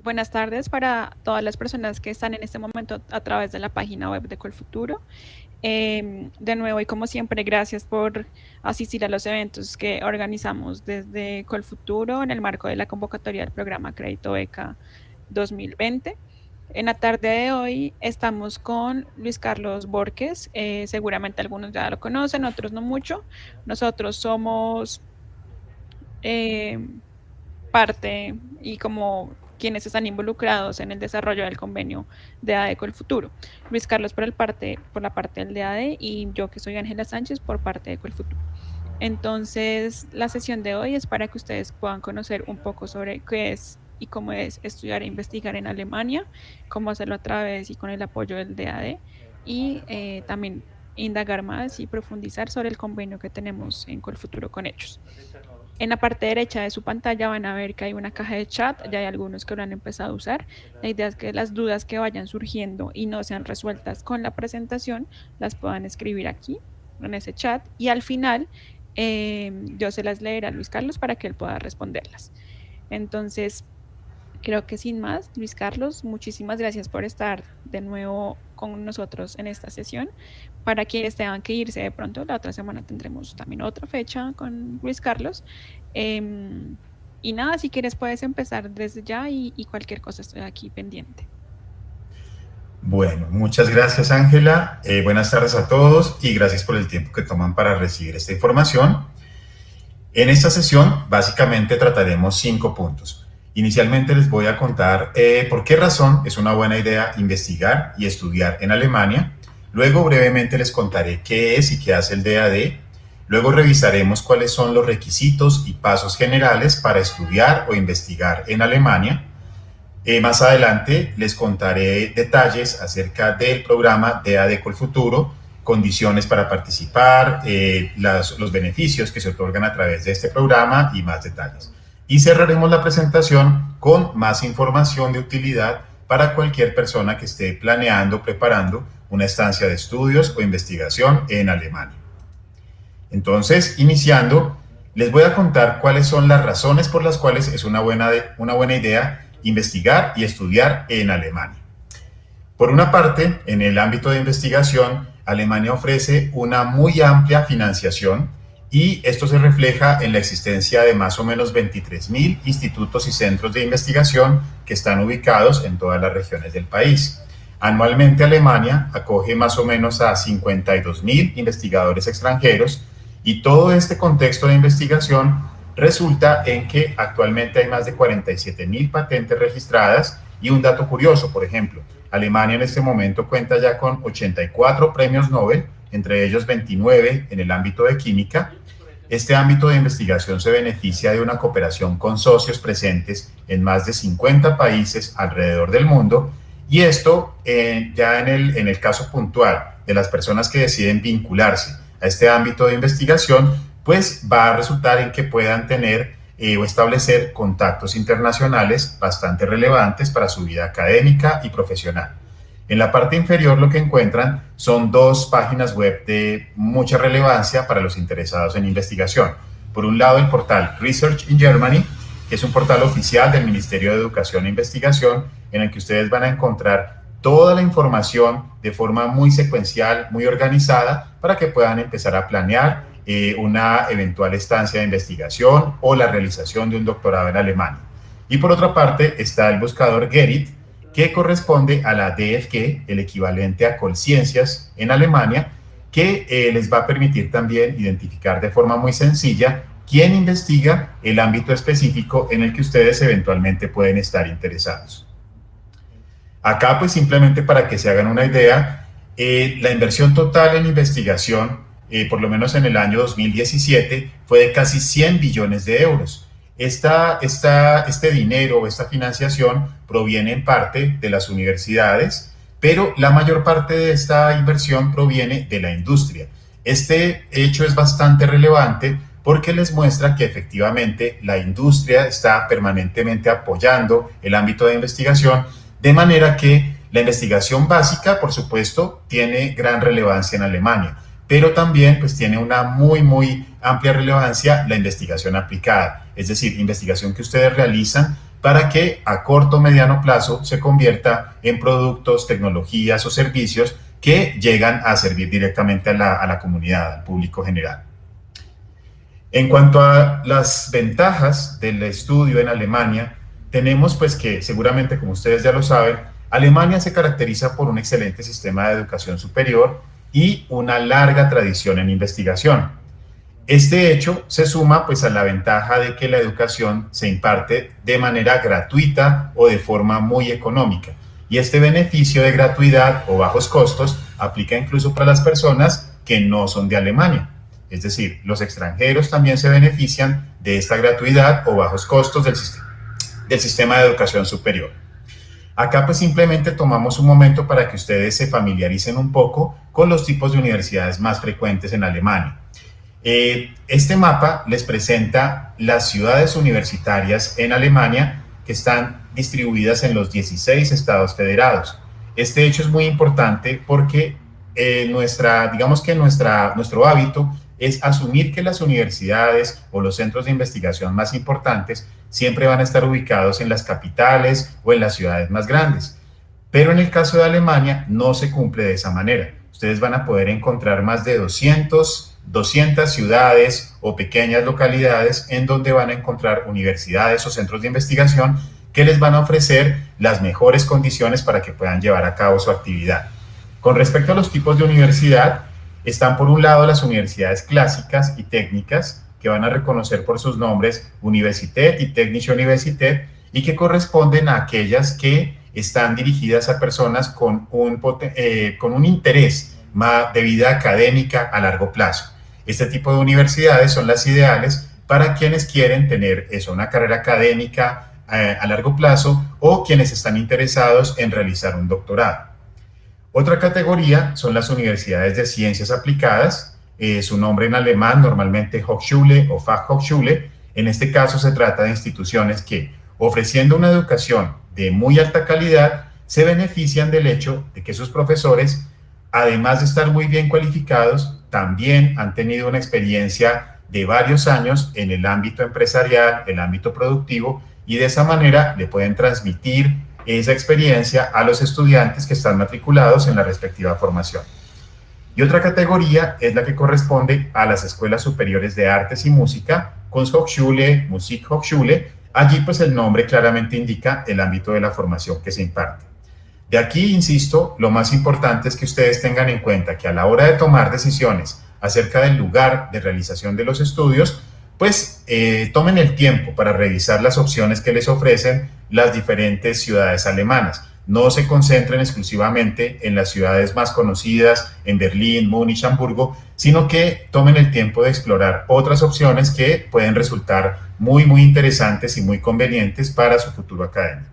Buenas tardes para todas las personas que están en este momento a través de la página web de Colfuturo. De nuevo y como siempre, gracias por asistir a los eventos que organizamos desde Colfuturo en el marco de la convocatoria del programa Crédito Beca 2020. En la tarde de hoy estamos con Luis Carlos Borges. Seguramente algunos ya lo conocen, otros no mucho. Nosotros somos eh, parte y como quienes están involucrados en el desarrollo del convenio de ADE con el futuro. Luis Carlos por la parte del DADE y yo que soy Ángela Sánchez por parte de Colfuturo. Entonces, la sesión de hoy es para que ustedes puedan conocer un poco sobre qué es y cómo es estudiar e investigar en Alemania, cómo hacerlo a través y con el apoyo del DAD y también indagar más y profundizar sobre el convenio que tenemos en Colfuturo con ellos. En la parte derecha de su pantalla van a ver que hay una caja de chat, ya hay algunos que lo han empezado a usar. La idea es que las dudas que vayan surgiendo y no sean resueltas con la presentación, las puedan escribir aquí, en ese chat, y al final yo se las leeré a Luis Carlos para que él pueda responderlas. Entonces, creo que sin más, Luis Carlos, muchísimas gracias por estar de nuevo con nosotros en esta sesión. Para quienes tengan que irse de pronto, la otra semana tendremos también otra fecha con Luis Carlos. Eh, y nada, si quieres puedes empezar desde ya y cualquier cosa estoy aquí pendiente. Bueno, muchas gracias Ángela, buenas tardes a todos y gracias por el tiempo que toman para recibir esta información. En esta sesión básicamente trataremos 5 puntos. Inicialmente les voy a contar por qué razón es una buena idea investigar y estudiar en Alemania. Luego brevemente les contaré qué es y qué hace el DAD. Luego revisaremos cuáles son los requisitos y pasos generales para estudiar o investigar en Alemania. Más adelante les contaré detalles acerca del programa DAD Colfuturo, condiciones para participar, los beneficios que se otorgan a través de este programa y más detalles. Y cerraremos la presentación con más información de utilidad para cualquier persona que esté planeando, preparando una estancia de estudios o investigación en Alemania. Entonces, iniciando, les voy a contar cuáles son las razones por las cuales es una buena idea investigar y estudiar en Alemania. Por una parte, en el ámbito de investigación, Alemania ofrece una muy amplia financiación y esto se refleja en la existencia de más o menos 23.000 institutos y centros de investigación que están ubicados en todas las regiones del país. Anualmente Alemania acoge más o menos a 52.000 investigadores extranjeros y todo este contexto de investigación resulta en que actualmente hay más de 47.000 patentes registradas y un dato curioso, por ejemplo, Alemania en este momento cuenta ya con 84 premios Nobel, entre ellos 29 en el ámbito de química. Este ámbito de investigación se beneficia de una cooperación con socios presentes en más de 50 países alrededor del mundo y esto ya en el caso puntual de las personas que deciden vincularse a este ámbito de investigación, pues va a resultar en que puedan tener o establecer contactos internacionales bastante relevantes para su vida académica y profesional. En la parte inferior lo que encuentran son 2 páginas web de mucha relevancia para los interesados en investigación. Por un lado, el portal Research in Germany, que es un portal oficial del Ministerio de Educación e Investigación, en el que ustedes van a encontrar toda la información de forma muy secuencial, muy organizada, para que puedan empezar a planear una eventual estancia de investigación o la realización de un doctorado en Alemania. Y por otra parte está el buscador Gerit, que corresponde a la DFG, el equivalente a Colciencias en Alemania, que les va a permitir también identificar de forma muy sencilla quién investiga el ámbito específico en el que ustedes eventualmente pueden estar interesados. Acá, pues simplemente para que se hagan una idea, la inversión total en investigación, por lo menos en el año 2017, fue de casi 100 billones de euros. Este dinero o esta financiación proviene en parte de las universidades, pero la mayor parte de esta inversión proviene de la industria. Este hecho es bastante relevante porque les muestra que efectivamente la industria está permanentemente apoyando el ámbito de investigación, de manera que la investigación básica, por supuesto, tiene gran relevancia en Alemania, pero también pues tiene una muy amplia relevancia la investigación aplicada, es decir, investigación que ustedes realizan para que a corto o mediano plazo se convierta en productos, tecnologías o servicios que llegan a servir directamente a la comunidad, al público general. En cuanto a las ventajas del estudio en Alemania, tenemos pues que seguramente, como ustedes ya lo saben, Alemania se caracteriza por un excelente sistema de educación superior y una larga tradición en investigación. Este hecho se suma pues a la ventaja de que la educación se imparte de manera gratuita o de forma muy económica. Y este beneficio de gratuidad o bajos costos aplica incluso para las personas que no son de Alemania. Es decir, los extranjeros también se benefician de esta gratuidad o bajos costos del sistema de educación superior. Acá pues simplemente tomamos un momento para que ustedes se familiaricen un poco con los tipos de universidades más frecuentes en Alemania. Este mapa les presenta las ciudades universitarias en Alemania que están distribuidas en los 16 estados federados. Este hecho es muy importante porque nuestro hábito es asumir que las universidades o los centros de investigación más importantes siempre van a estar ubicados en las capitales o en las ciudades más grandes. Pero en el caso de Alemania no se cumple de esa manera. Ustedes van a poder encontrar más de 200 ciudades o pequeñas localidades en donde van a encontrar universidades o centros de investigación que les van a ofrecer las mejores condiciones para que puedan llevar a cabo su actividad. Con respecto a los tipos de universidad, están por un lado las universidades clásicas y técnicas, que van a reconocer por sus nombres Universität y Technische Universität, y que corresponden a aquellas que están dirigidas a personas con un interés de vida académica a largo plazo. Este tipo de universidades son las ideales para quienes quieren tener una carrera académica a largo plazo o quienes están interesados en realizar un doctorado. Otra categoría son las universidades de ciencias aplicadas, su nombre en alemán normalmente Hochschule o Fachhochschule. En este caso se trata de instituciones que, ofreciendo una educación de muy alta calidad, se benefician del hecho de que sus profesores, además de estar muy bien cualificados, también han tenido una experiencia de varios años en el ámbito empresarial, el ámbito productivo, y de esa manera le pueden transmitir esa experiencia a los estudiantes que están matriculados en la respectiva formación. Y otra categoría es la que corresponde a las escuelas superiores de artes y música, Kunsthochschule, Musikhochschule. Allí pues el nombre claramente indica el ámbito de la formación que se imparte. De aquí, insisto, lo más importante es que ustedes tengan en cuenta que a la hora de tomar decisiones acerca del lugar de realización de los estudios, pues tomen el tiempo para revisar las opciones que les ofrecen las diferentes ciudades alemanas. No se concentren exclusivamente en las ciudades más conocidas, en Berlín, Múnich, Hamburgo, sino que tomen el tiempo de explorar otras opciones que pueden resultar muy, muy interesantes y muy convenientes para su futuro académico.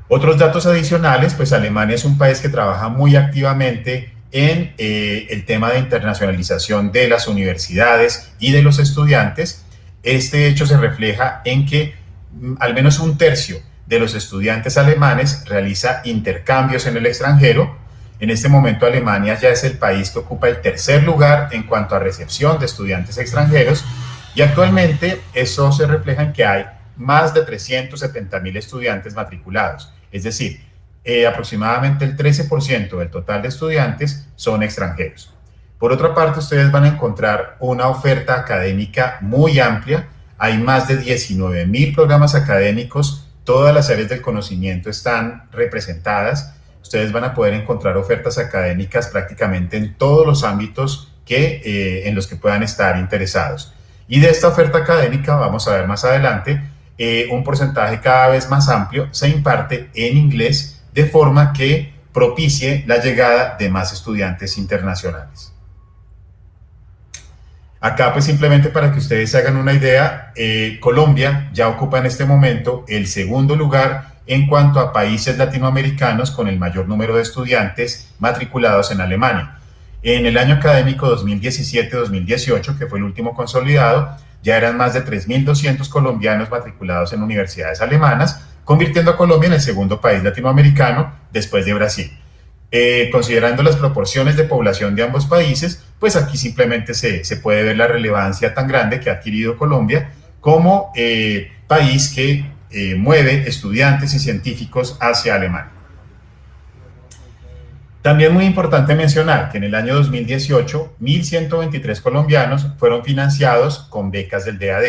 Otros datos adicionales, pues Alemania es un país que trabaja muy activamente en el tema de internacionalización de las universidades y de los estudiantes. Este hecho se refleja en que al menos un tercio de los estudiantes alemanes realiza intercambios en el extranjero. En este momento Alemania ya es el país que ocupa el tercer lugar en cuanto a recepción de estudiantes extranjeros, y actualmente eso se refleja en que hay más de 370.000 estudiantes matriculados, es decir, aproximadamente el 13% del total de estudiantes son extranjeros. Por otra parte, ustedes van a encontrar una oferta académica muy amplia. Hay más de 19.000 programas académicos, todas las áreas del conocimiento están representadas. Ustedes van a poder encontrar ofertas académicas prácticamente en todos los ámbitos en los que puedan estar interesados. Y de esta oferta académica, vamos a ver más adelante, un porcentaje cada vez más amplio se imparte en inglés, de forma que propicie la llegada de más estudiantes internacionales. Acá pues simplemente para que ustedes se hagan una idea, Colombia ya ocupa en este momento el segundo lugar en cuanto a países latinoamericanos con el mayor número de estudiantes matriculados en Alemania. En el año académico 2017-2018, que fue el último consolidado, ya eran más de 3.200 colombianos matriculados en universidades alemanas, convirtiendo a Colombia en el segundo país latinoamericano después de Brasil. Considerando las proporciones de población de ambos países, pues aquí simplemente se puede ver la relevancia tan grande que ha adquirido Colombia como país que mueve estudiantes y científicos hacia Alemania. También muy importante mencionar que en el año 2018, 1.123 colombianos fueron financiados con becas del DAD,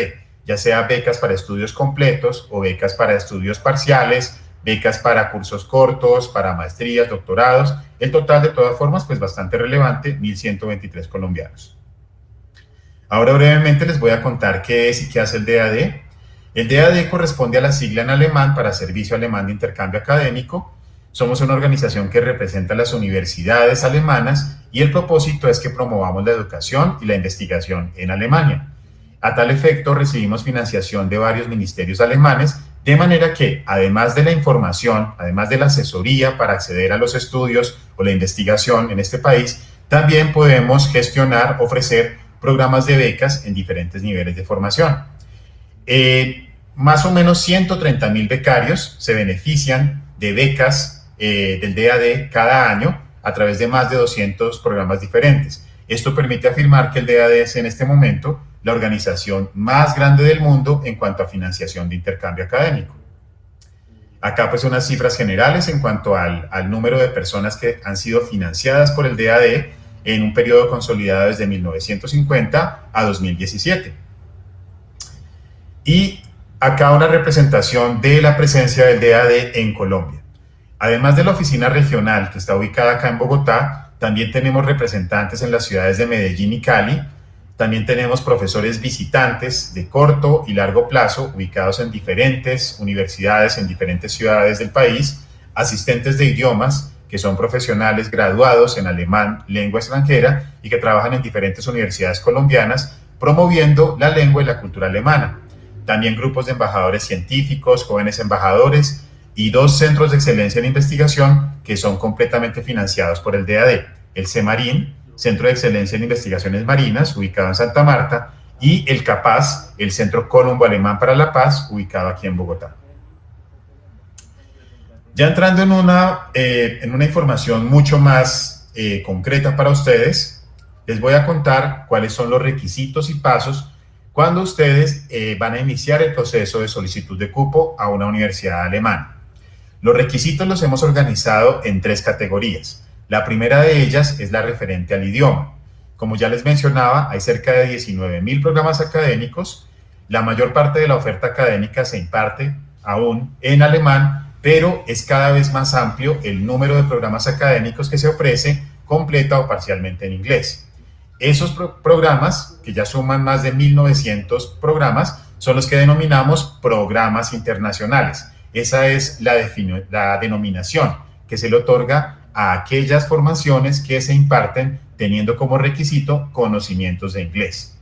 ya sea becas para estudios completos o becas para estudios parciales, becas para cursos cortos, para maestrías, doctorados. El total, de todas formas, pues bastante relevante, 1.123 colombianos. Ahora brevemente les voy a contar qué es y qué hace el DAD. El DAD corresponde a la sigla en alemán para Servicio Alemán de Intercambio Académico. Somos una organización que representa a las universidades alemanas y el propósito es que promovamos la educación y la investigación en Alemania. A tal efecto, recibimos financiación de varios ministerios alemanes, de manera que, además de la información, además de la asesoría para acceder a los estudios o la investigación en este país, también podemos gestionar, ofrecer programas de becas en diferentes niveles de formación. Más o menos 130.000 becarios se benefician de becas del DAD cada año a través de más de 200 programas diferentes. Esto permite afirmar que el DAD es en este momento la organización más grande del mundo en cuanto a financiación de intercambio académico. Acá pues unas cifras generales en cuanto al número de personas que han sido financiadas por el DAD en un periodo consolidado desde 1950 a 2017. Y acá una representación de la presencia del DAD en Colombia. Además de la oficina regional que está ubicada acá en Bogotá, también tenemos representantes en las ciudades de Medellín y Cali. También tenemos profesores visitantes de corto y largo plazo ubicados en diferentes universidades, en diferentes ciudades del país, asistentes de idiomas, que son profesionales graduados en alemán, lengua extranjera, y que trabajan en diferentes universidades colombianas, promoviendo la lengua y la cultura alemana. También grupos de embajadores científicos, jóvenes embajadores, y 2 centros de excelencia en investigación que son completamente financiados por el DAD, el CEMARIN, Centro de Excelencia en Investigaciones Marinas, ubicado en Santa Marta, y el CAPAZ, el Centro Colombo Alemán para la Paz, ubicado aquí en Bogotá. Ya entrando en una información mucho más concreta para ustedes, les voy a contar cuáles son los requisitos y pasos cuando ustedes van a iniciar el proceso de solicitud de cupo a una universidad alemana. Los requisitos los hemos organizado en 3 categorías. La primera de ellas es la referente al idioma. Como ya les mencionaba, hay cerca de 19.000 programas académicos. La mayor parte de la oferta académica se imparte aún en alemán, pero es cada vez más amplio el número de programas académicos que se ofrece completa o parcialmente en inglés. Esos programas, que ya suman más de 1.900 programas, son los que denominamos programas internacionales. Esa es la denominación que se le otorga a aquellas formaciones que se imparten teniendo como requisito conocimientos de inglés.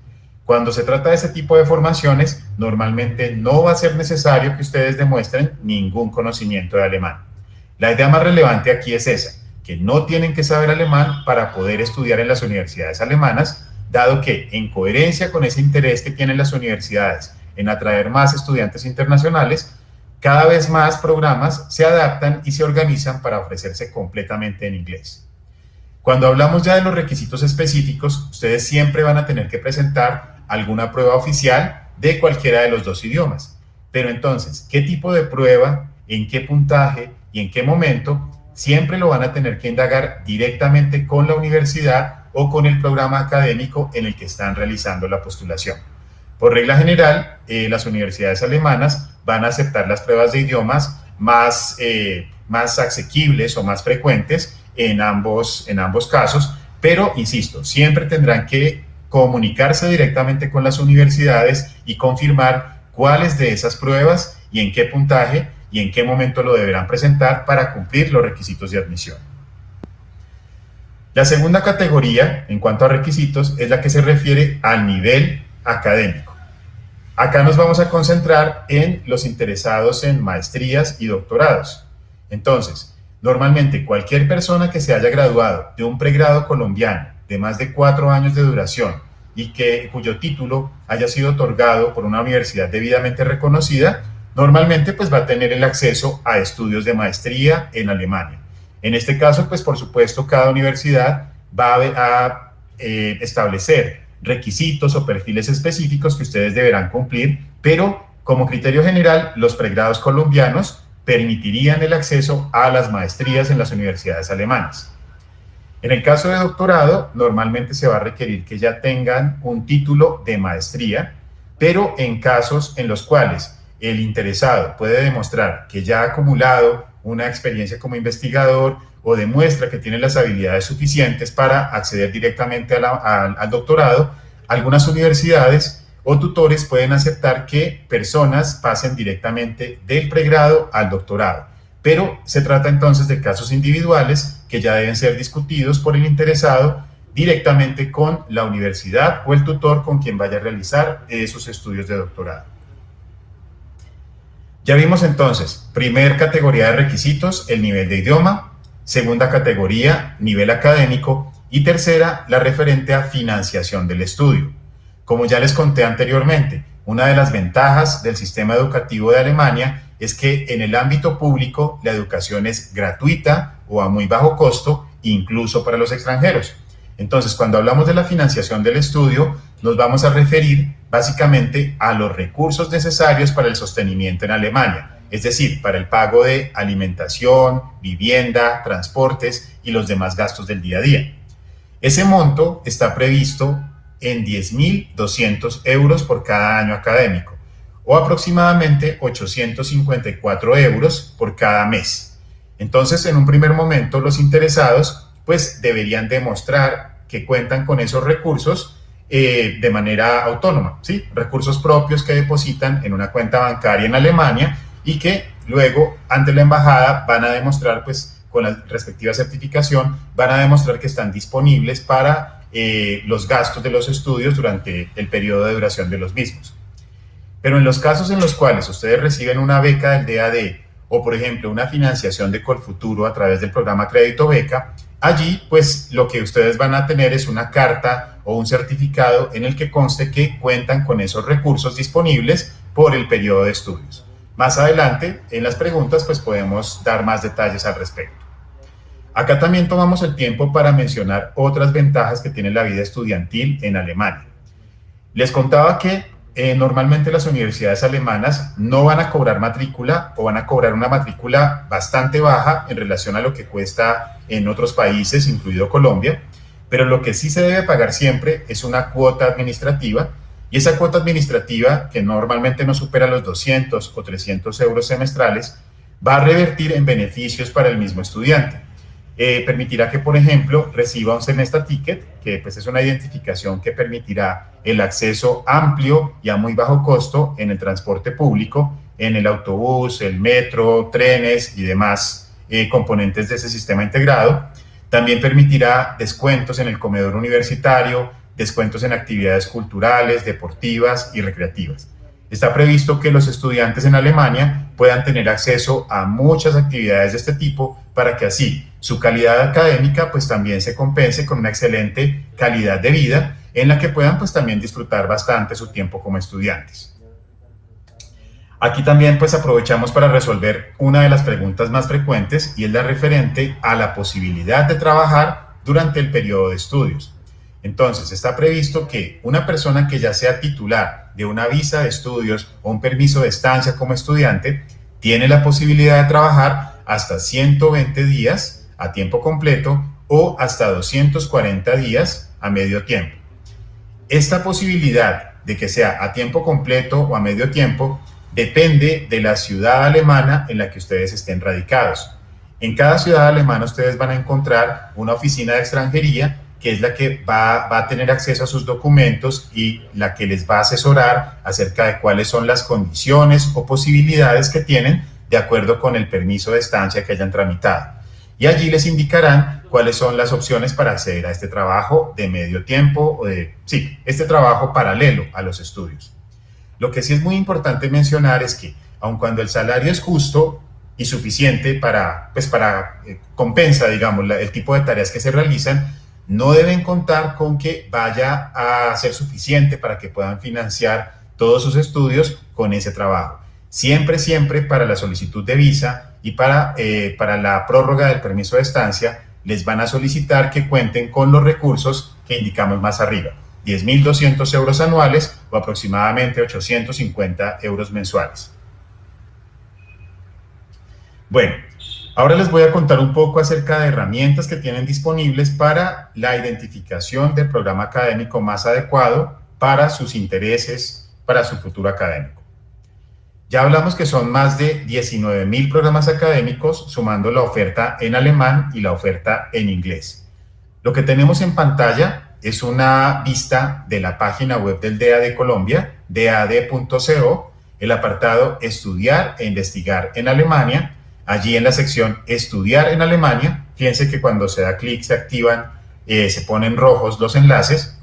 Cuando se trata de ese tipo de formaciones, normalmente no va a ser necesario que ustedes demuestren ningún conocimiento de alemán. La idea más relevante aquí es esa, que no tienen que saber alemán para poder estudiar en las universidades alemanas, dado que, en coherencia con ese interés que tienen las universidades en atraer más estudiantes internacionales, cada vez más programas se adaptan y se organizan para ofrecerse completamente en inglés. Cuando hablamos ya de los requisitos específicos, ustedes siempre van a tener que presentar alguna prueba oficial de cualquiera de los 2 idiomas. Pero entonces, ¿qué tipo de prueba, en qué puntaje y en qué momento? Siempre lo van a tener que indagar directamente con la universidad o con el programa académico en el que están realizando la postulación. Por regla general, las universidades alemanas van a aceptar las pruebas de idiomas más asequibles o más frecuentes en ambos casos, pero insisto, siempre tendrán que comunicarse directamente con las universidades y confirmar cuáles de esas pruebas y en qué puntaje y en qué momento lo deberán presentar para cumplir los requisitos de admisión. La segunda categoría, en cuanto a requisitos, es la que se refiere al nivel académico. Acá nos vamos a concentrar en los interesados en maestrías y doctorados. Entonces, normalmente cualquier persona que se haya graduado de un pregrado colombiano de más de 4 años de duración y cuyo título haya sido otorgado por una universidad debidamente reconocida, normalmente pues va a tener el acceso a estudios de maestría en Alemania. En este caso, pues por supuesto, cada universidad va a establecer requisitos o perfiles específicos que ustedes deberán cumplir, pero Como criterio general, los pregrados colombianos permitirían el acceso a las maestrías en las universidades alemanas. En el caso de doctorado, normalmente se va a requerir que ya tengan un título de maestría, pero en casos en los cuales el interesado puede demostrar que ya ha acumulado una experiencia como investigador o demuestra que tiene las habilidades suficientes para acceder directamente al doctorado, algunas universidades o tutores pueden aceptar que personas pasen directamente del pregrado al doctorado. Pero se trata entonces de casos individuales que ya deben ser discutidos por el interesado directamente con la universidad o el tutor con quien vaya a realizar sus estudios de doctorado. Ya vimos entonces, primer categoría de requisitos, el nivel de idioma, segunda categoría, nivel académico, y tercera, la referente a financiación del estudio. Como ya les conté anteriormente, una de las ventajas del sistema educativo de Alemania es que en el ámbito público la educación es gratuita o a muy bajo costo, incluso para los extranjeros. Entonces, cuando hablamos de la financiación del estudio, nos vamos a referir básicamente a los recursos necesarios para el sostenimiento en Alemania, es decir, para el pago de alimentación, vivienda, transportes y los demás gastos del día a día. Ese monto está previsto en 10.200 euros por cada año académico, o aproximadamente 854 euros por cada mes. Entonces, en un primer momento, los interesados pues deberían demostrar que cuentan con esos recursos de manera autónoma, ¿sí? Recursos propios que depositan en una cuenta bancaria en Alemania y que luego ante la embajada van a demostrar, pues con la respectiva certificación, van a demostrar que están disponibles para los gastos de los estudios durante el periodo de duración de los mismos. Pero en los casos en los cuales ustedes reciben una beca del DAD o, por ejemplo, una financiación de Colfuturo a través del programa Crédito Beca, allí, pues, lo que ustedes van a tener es una carta o un certificado en el que conste que cuentan con esos recursos disponibles por el periodo de estudios. Más adelante, en las preguntas, pues, podemos dar más detalles al respecto. Acá también tomamos el tiempo para mencionar otras ventajas que tiene la vida estudiantil en Alemania. Les contaba que normalmente las universidades alemanas no van a cobrar matrícula o van a cobrar una matrícula bastante baja en relación a lo que cuesta en otros países, incluido Colombia, pero lo que sí se debe pagar siempre es una cuota administrativa, y esa cuota administrativa, que normalmente no supera los 200 o 300 euros semestrales, va a revertir en beneficios para el mismo estudiante. Permitirá que, por ejemplo, reciba un Semester Ticket, que pues, es una identificación que permitirá el acceso amplio y a muy bajo costo en el transporte público, en el autobús, el metro, trenes y demás componentes de ese sistema integrado. También permitirá descuentos en el comedor universitario, descuentos en actividades culturales, deportivas y recreativas. Está previsto que los estudiantes en Alemania puedan tener acceso a muchas actividades de este tipo para que así su calidad académica pues también se compense con una excelente calidad de vida en la que puedan pues también disfrutar bastante su tiempo como estudiantes. Aquí también pues aprovechamos para resolver una de las preguntas más frecuentes y es la referente a la posibilidad de trabajar durante el periodo de estudios. Entonces, está previsto que una persona que ya sea titular de una visa de estudios o un permiso de estancia como estudiante, tiene la posibilidad de trabajar hasta 120 días a tiempo completo o hasta 240 días a medio tiempo. Esta posibilidad de que sea a tiempo completo o a medio tiempo depende de la ciudad alemana en la que ustedes estén radicados. En cada ciudad alemana ustedes van a encontrar una oficina de extranjería que es la que va a tener acceso a sus documentos y la que les va a asesorar acerca de cuáles son las condiciones o posibilidades que tienen de acuerdo con el permiso de estancia que hayan tramitado. Y allí les indicarán cuáles son las opciones para acceder a este trabajo de medio tiempo, este trabajo paralelo a los estudios. Lo que sí es muy importante mencionar es que, aun cuando el salario es justo y suficiente para compensa, digamos, el tipo de tareas que se realizan, no deben contar con que vaya a ser suficiente para que puedan financiar todos sus estudios con ese trabajo. Siempre para la solicitud de visa y para la prórroga del permiso de estancia, les van a solicitar que cuenten con los recursos que indicamos más arriba. 10.200 euros anuales o aproximadamente 850 euros mensuales. Bueno, ahora les voy a contar un poco acerca de herramientas que tienen disponibles para la identificación del programa académico más adecuado para sus intereses, para su futuro académico. Ya hablamos que son más de 19.000 programas académicos, sumando la oferta en alemán y la oferta en inglés. Lo que tenemos en pantalla es una vista de la página web del DEA de Colombia, dad.co, el apartado Estudiar e Investigar en Alemania. Allí en la sección Estudiar en Alemania, fíjense que cuando se da clic se activan, se ponen rojos los enlaces.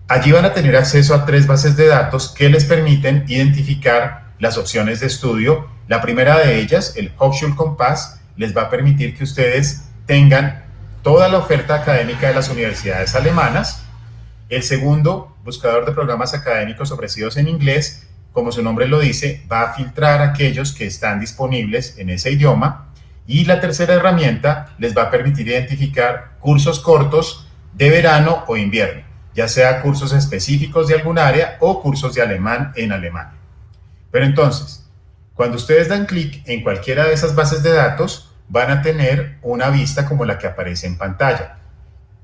Allí van a tener acceso a 3 bases de datos que les permiten identificar las opciones de estudio. La primera de ellas, el Hochschulkompass, les va a permitir que ustedes tengan toda la oferta académica de las universidades alemanas. El segundo, buscador de programas académicos ofrecidos en inglés, como su nombre lo dice, va a filtrar aquellos que están disponibles en ese idioma. Y la tercera herramienta les va a permitir identificar cursos cortos de verano o invierno, ya sea cursos específicos de algún área o cursos de alemán en Alemania. Pero entonces, cuando ustedes dan clic en cualquiera de esas bases de datos, van a tener una vista como la que aparece en pantalla.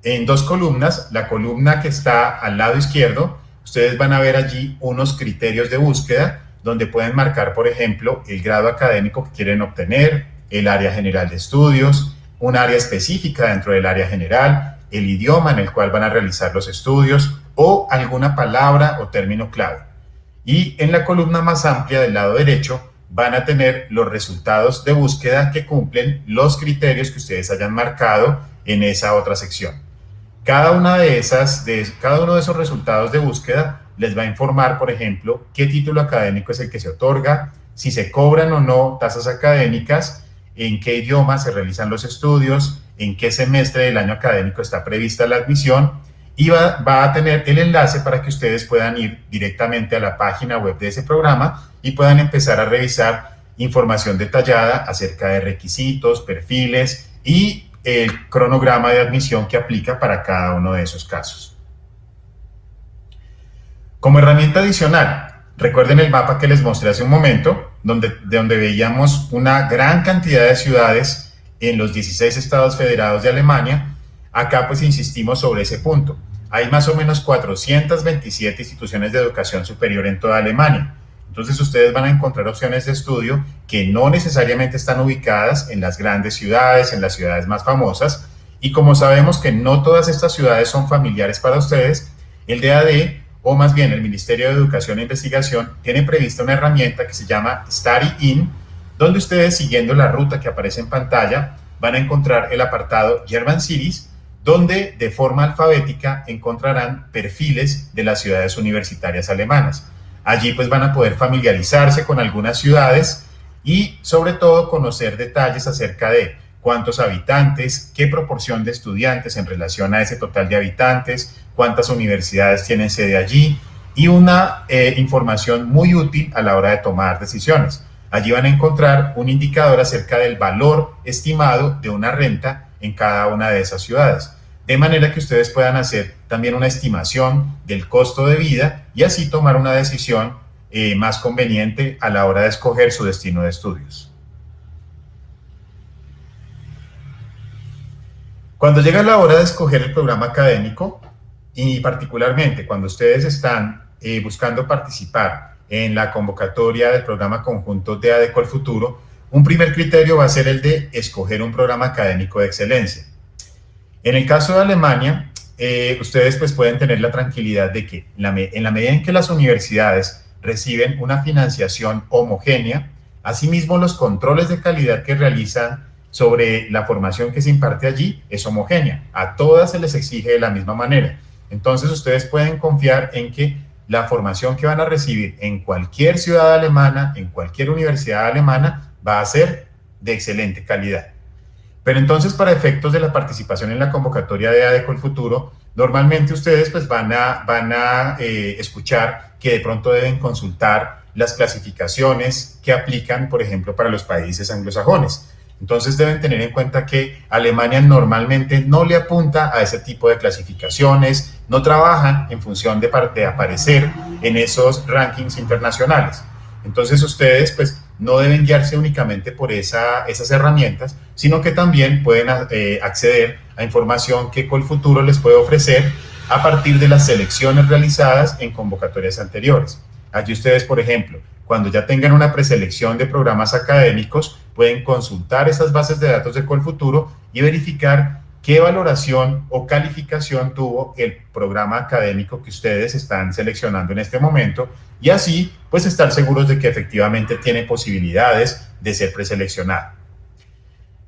En 2 columnas, la columna que está al lado izquierdo, ustedes van a ver allí unos criterios de búsqueda donde pueden marcar, por ejemplo, el grado académico que quieren obtener, el área general de estudios, un área específica dentro del área general, el idioma en el cual van a realizar los estudios o alguna palabra o término clave. Y en la columna más amplia del lado derecho van a tener los resultados de búsqueda que cumplen los criterios que ustedes hayan marcado en esa otra sección. Cada uno de esos resultados de búsqueda les va a informar, por ejemplo, qué título académico es el que se otorga, si se cobran o no tasas académicas, en qué idioma se realizan los estudios, en qué semestre del año académico está prevista la admisión, y va a tener el enlace para que ustedes puedan ir directamente a la página web de ese programa y puedan empezar a revisar información detallada acerca de requisitos, perfiles y el cronograma de admisión que aplica para cada uno de esos casos. Como herramienta adicional, recuerden el mapa que les mostré hace un momento, donde veíamos una gran cantidad de ciudades en los 16 estados federados de Alemania. Acá pues insistimos sobre ese punto. Hay más o menos 427 instituciones de educación superior en toda Alemania. Entonces ustedes van a encontrar opciones de estudio que no necesariamente están ubicadas en las grandes ciudades, en las ciudades más famosas. Y como sabemos que no todas estas ciudades son familiares para ustedes, el DAD, o más bien el Ministerio de Educación e Investigación, tiene prevista una herramienta que se llama Study In, donde ustedes, siguiendo la ruta que aparece en pantalla, van a encontrar el apartado German Cities, donde de forma alfabética encontrarán perfiles de las ciudades universitarias alemanas. Allí pues van a poder familiarizarse con algunas ciudades y sobre todo conocer detalles acerca de cuántos habitantes, qué proporción de estudiantes en relación a ese total de habitantes, cuántas universidades tienen sede allí y una información muy útil a la hora de tomar decisiones. Allí van a encontrar un indicador acerca del valor estimado de una renta en cada una de esas ciudades, de manera que ustedes puedan hacer también una estimación del costo de vida y así tomar una decisión más conveniente a la hora de escoger su destino de estudios. Cuando llega la hora de escoger el programa académico, y particularmente cuando ustedes están buscando participar en la convocatoria del programa conjunto de ADECO al Futuro, un primer criterio va a ser el de escoger un programa académico de excelencia. En el caso de Alemania, ustedes pues pueden tener la tranquilidad de que en la medida en que las universidades reciben una financiación homogénea, asimismo los controles de calidad que realizan sobre la formación que se imparte allí es homogénea. A todas se les exige de la misma manera. Entonces ustedes pueden confiar en que la formación que van a recibir en cualquier ciudad alemana, en cualquier universidad alemana, va a ser de excelente calidad. Pero entonces, para efectos de la participación en la convocatoria de ADECO el Futuro, normalmente ustedes pues van a escuchar que de pronto deben consultar las clasificaciones que aplican, por ejemplo, para los países anglosajones. Entonces deben tener en cuenta que Alemania normalmente no le apunta a ese tipo de clasificaciones, no trabajan en función de aparecer en esos rankings internacionales. Entonces ustedes pues no deben guiarse únicamente por esas herramientas, sino que también pueden acceder a información que Colfuturo les puede ofrecer a partir de las selecciones realizadas en convocatorias anteriores. Allí ustedes, por ejemplo, cuando ya tengan una preselección de programas académicos, pueden consultar esas bases de datos de Colfuturo y verificar qué valoración o calificación tuvo el programa académico que ustedes están seleccionando en este momento, y así pues estar seguros de que efectivamente tiene posibilidades de ser preseleccionado.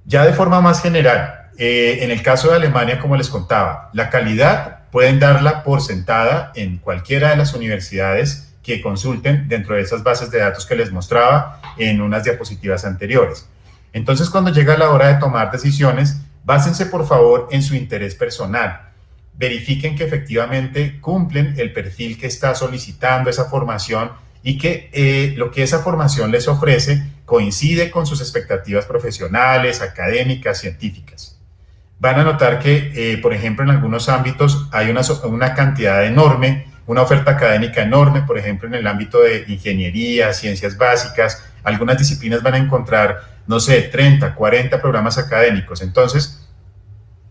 Ya de forma más general, en el caso de Alemania, como les contaba, la calidad pueden darla por sentada en cualquiera de las universidades que consulten dentro de esas bases de datos que les mostraba en unas diapositivas anteriores. Entonces, cuando llega la hora de tomar decisiones, básense por favor en su interés personal. Verifiquen que efectivamente cumplen el perfil que está solicitando esa formación y que lo que esa formación les ofrece coincide con sus expectativas profesionales, académicas, científicas. Van a notar que, por ejemplo, en algunos ámbitos hay una cantidad enorme, una oferta académica enorme, por ejemplo, en el ámbito de ingeniería, ciencias básicas. Algunas disciplinas van a encontrar, no sé, 30, 40 programas académicos. Entonces,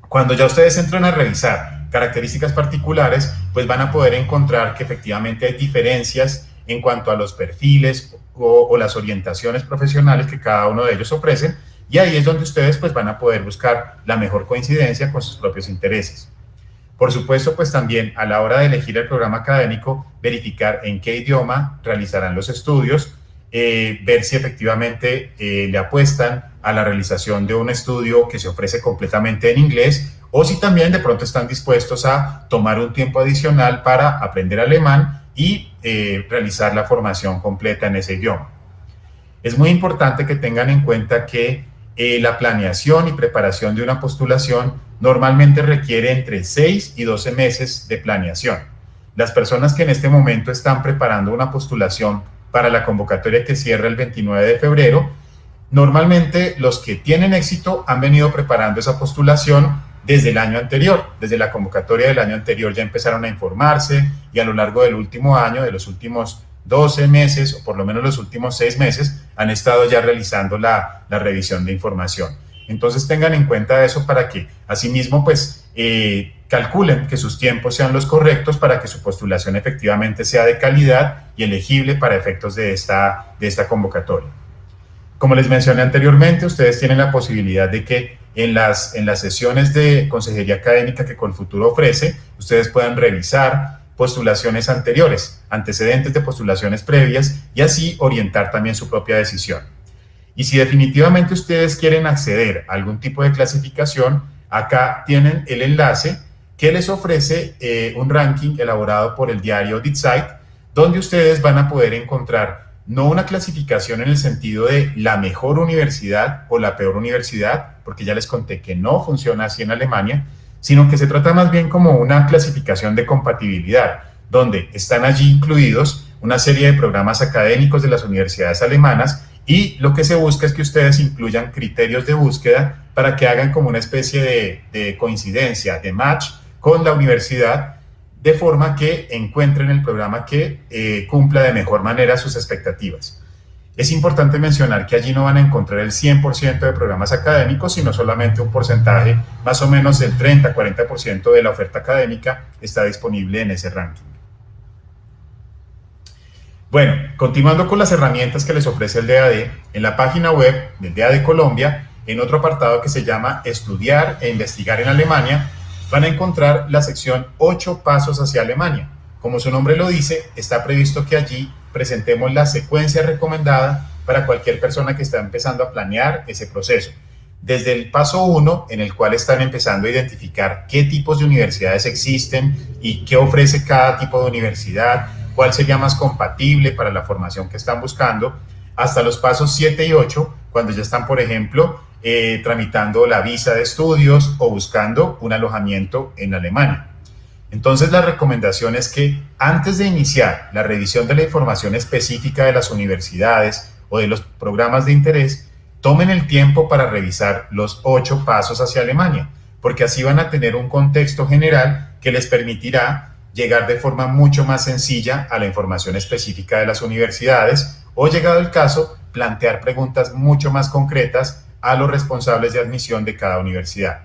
cuando ya ustedes entran a revisar características particulares, pues van a poder encontrar que efectivamente hay diferencias en cuanto a los perfiles o las orientaciones profesionales que cada uno de ellos ofrecen, y ahí es donde ustedes pues van a poder buscar la mejor coincidencia con sus propios intereses. Por supuesto, pues también a la hora de elegir el programa académico, verificar en qué idioma realizarán los estudios, ver si efectivamente le apuestan a la realización de un estudio que se ofrece completamente en inglés, o si también de pronto están dispuestos a tomar un tiempo adicional para aprender alemán y realizar la formación completa en ese idioma. Es muy importante que tengan en cuenta que la planeación y preparación de una postulación normalmente requiere entre 6 y 12 meses de planeación. Las personas que en este momento están preparando una postulación para la convocatoria que cierra el 29 de febrero, normalmente los que tienen éxito han venido preparando esa postulación desde el año anterior, desde la convocatoria del año anterior ya empezaron a informarse, y a lo largo del último año, de los últimos 12 meses, o por lo menos los últimos 6 meses, han estado ya realizando la revisión de información. Entonces tengan en cuenta eso para que asimismo pues calculen que sus tiempos sean los correctos para que su postulación efectivamente sea de calidad y elegible para efectos de esta convocatoria. Como les mencioné anteriormente, ustedes tienen la posibilidad de que en las sesiones de consejería académica que Colfuturo ofrece, ustedes puedan revisar postulaciones anteriores, antecedentes de postulaciones previas, y así orientar también su propia decisión. Y si definitivamente ustedes quieren acceder a algún tipo de clasificación, acá tienen el enlace que les ofrece un ranking elaborado por el diario Die Zeit, donde ustedes van a poder encontrar no una clasificación en el sentido de la mejor universidad o la peor universidad, porque ya les conté que no funciona así en Alemania, sino que se trata más bien como una clasificación de compatibilidad, donde están allí incluidos una serie de programas académicos de las universidades alemanas, y lo que se busca es que ustedes incluyan criterios de búsqueda para que hagan como una especie de coincidencia, de match con la universidad, de forma que encuentren el programa que cumpla de mejor manera sus expectativas. Es importante mencionar que allí no van a encontrar el 100% de programas académicos, sino solamente un porcentaje, más o menos el 30-40% de la oferta académica está disponible en ese ranking. Bueno, continuando con las herramientas que les ofrece el DAAD, en la página web del DAAD Colombia, en otro apartado que se llama Estudiar e Investigar en Alemania, van a encontrar la sección 8 Pasos hacia Alemania. Como su nombre lo dice, está previsto que allí presentemos la secuencia recomendada para cualquier persona que está empezando a planear ese proceso. Desde el paso 1, en el cual están empezando a identificar qué tipos de universidades existen y qué ofrece cada tipo de universidad, cuál sería más compatible para la formación que están buscando, hasta los pasos 7 y 8, cuando ya están, por ejemplo, tramitando la visa de estudios o buscando un alojamiento en Alemania. Entonces, la recomendación es que antes de iniciar la revisión de la información específica de las universidades o de los programas de interés, tomen el tiempo para revisar los 8 pasos hacia Alemania, porque así van a tener un contexto general que les permitirá llegar de forma mucho más sencilla a la información específica de las universidades o, llegado el caso, plantear preguntas mucho más concretas a los responsables de admisión de cada universidad.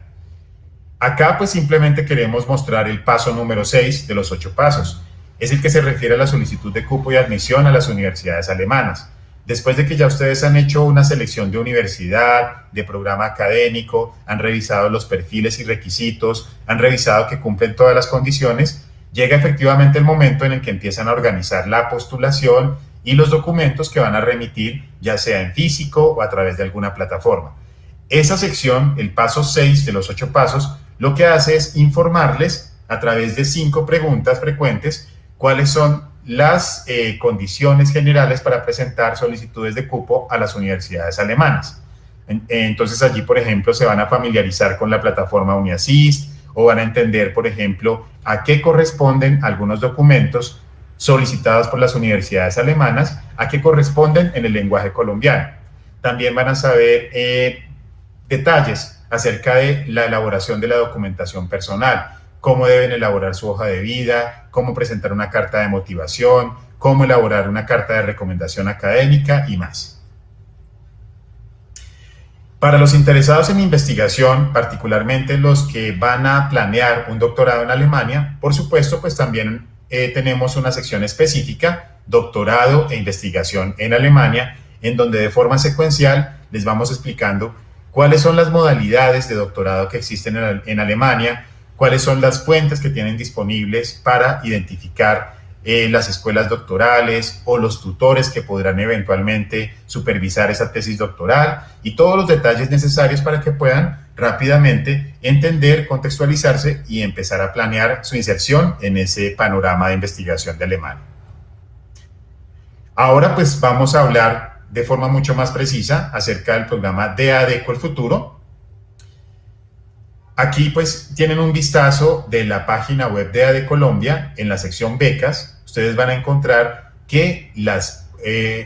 Acá pues simplemente queremos mostrar el paso número 6 de los 8 pasos. Es el que se refiere a la solicitud de cupo y admisión a las universidades alemanas. Después de que ya ustedes han hecho una selección de universidad, de programa académico, han revisado los perfiles y requisitos, han revisado que cumplen todas las condiciones, llega efectivamente el momento en el que empiezan a organizar la postulación y los documentos que van a remitir, ya sea en físico o a través de alguna plataforma. Esa sección, el paso 6 de los 8 pasos, lo que hace es informarles a través de 5 preguntas frecuentes cuáles son las condiciones generales para presentar solicitudes de cupo a las universidades alemanas. Entonces allí, por ejemplo, se van a familiarizar con la plataforma UniAssist o van a entender, por ejemplo, a qué corresponden algunos documentos solicitados por las universidades alemanas, a qué corresponden en el lenguaje colombiano. También van a saber detalles acerca de la elaboración de la documentación personal, cómo deben elaborar su hoja de vida, cómo presentar una carta de motivación, cómo elaborar una carta de recomendación académica y más. Para los interesados en investigación, particularmente los que van a planear un doctorado en Alemania, por supuesto, pues también tenemos una sección específica, doctorado e investigación en Alemania, en donde de forma secuencial les vamos explicando cuáles son las modalidades de doctorado que existen en Alemania, cuáles son las fuentes que tienen disponibles para identificar las escuelas doctorales o los tutores que podrán eventualmente supervisar esa tesis doctoral y todos los detalles necesarios para que puedan rápidamente entender, contextualizarse y empezar a planear su inserción en ese panorama de investigación de Alemania. Ahora pues vamos a hablar de forma mucho más precisa acerca del programa DAADECO el Futuro. Aquí pues tienen un vistazo de la página web de AD Colombia. En la sección becas, ustedes van a encontrar que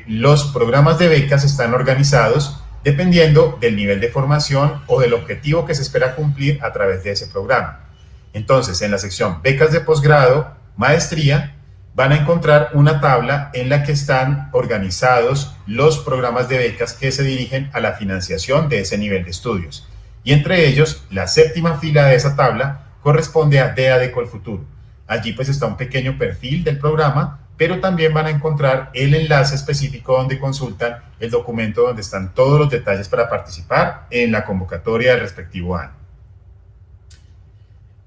los programas de becas están organizados dependiendo del nivel de formación o del objetivo que se espera cumplir a través de ese programa. Entonces, en la sección becas de posgrado, maestría, van a encontrar una tabla en la que están organizados los programas de becas que se dirigen a la financiación de ese nivel de estudios. Y entre ellos, la 7ª fila de esa tabla corresponde a DAADECO el Futuro. Allí pues está un pequeño perfil del programa, pero también van a encontrar el enlace específico donde consultan el documento donde están todos los detalles para participar en la convocatoria del respectivo año.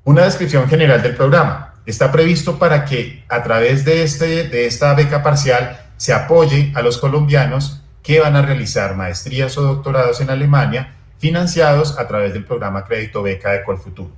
Una descripción general del programa. Está previsto para que a través de esta beca parcial se apoye a los colombianos que van a realizar maestrías o doctorados en Alemania financiados a través del programa Crédito Beca de Colfuturo.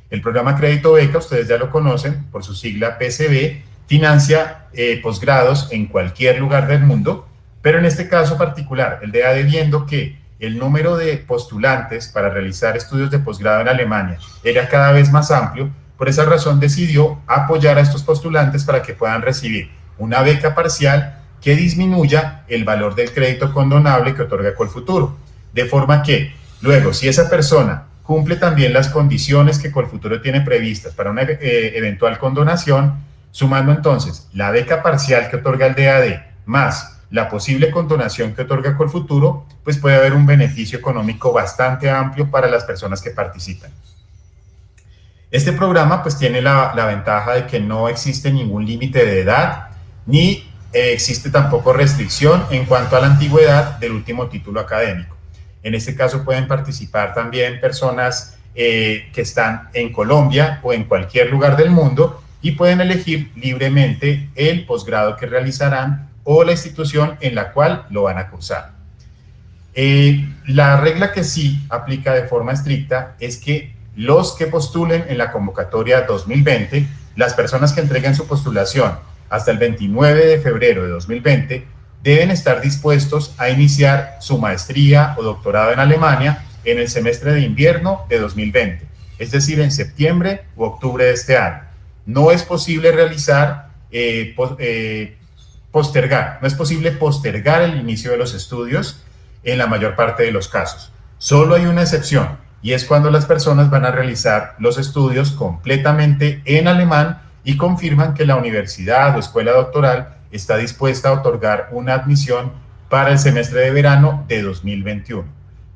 El programa Crédito Beca, ustedes ya lo conocen por su sigla PCB, financia posgrados en cualquier lugar del mundo, pero en este caso particular, el de AD, viendo que el número de postulantes para realizar estudios de posgrado en Alemania era cada vez más amplio, por esa razón decidió apoyar a estos postulantes para que puedan recibir una beca parcial que disminuya el valor del crédito condonable que otorga Colfuturo, de forma que luego, si esa persona cumple también las condiciones que Colfuturo tiene previstas para una eventual condonación, sumando entonces la beca parcial que otorga el DAD más la posible condonación que otorga Colfuturo, pues puede haber un beneficio económico bastante amplio para las personas que participan. Este programa pues tiene la ventaja de que no existe ningún límite de edad, ni existe tampoco restricción en cuanto a la antigüedad del último título académico. En este caso pueden participar también personas que están en Colombia o en cualquier lugar del mundo y pueden elegir libremente el posgrado que realizarán o la institución en la cual lo van a cursar. La regla que sí aplica de forma estricta es que los que postulen en la convocatoria 2020, las personas que entreguen su postulación hasta el 29 de febrero de 2020, deben estar dispuestos a iniciar su maestría o doctorado en Alemania en el semestre de invierno de 2020, es decir, en septiembre u octubre de este año. No es posible postergar el inicio de los estudios en la mayor parte de los casos. Solo hay una excepción, y es cuando las personas van a realizar los estudios completamente en alemán y confirman que la universidad o escuela doctoral está dispuesta a otorgar una admisión para el semestre de verano de 2021.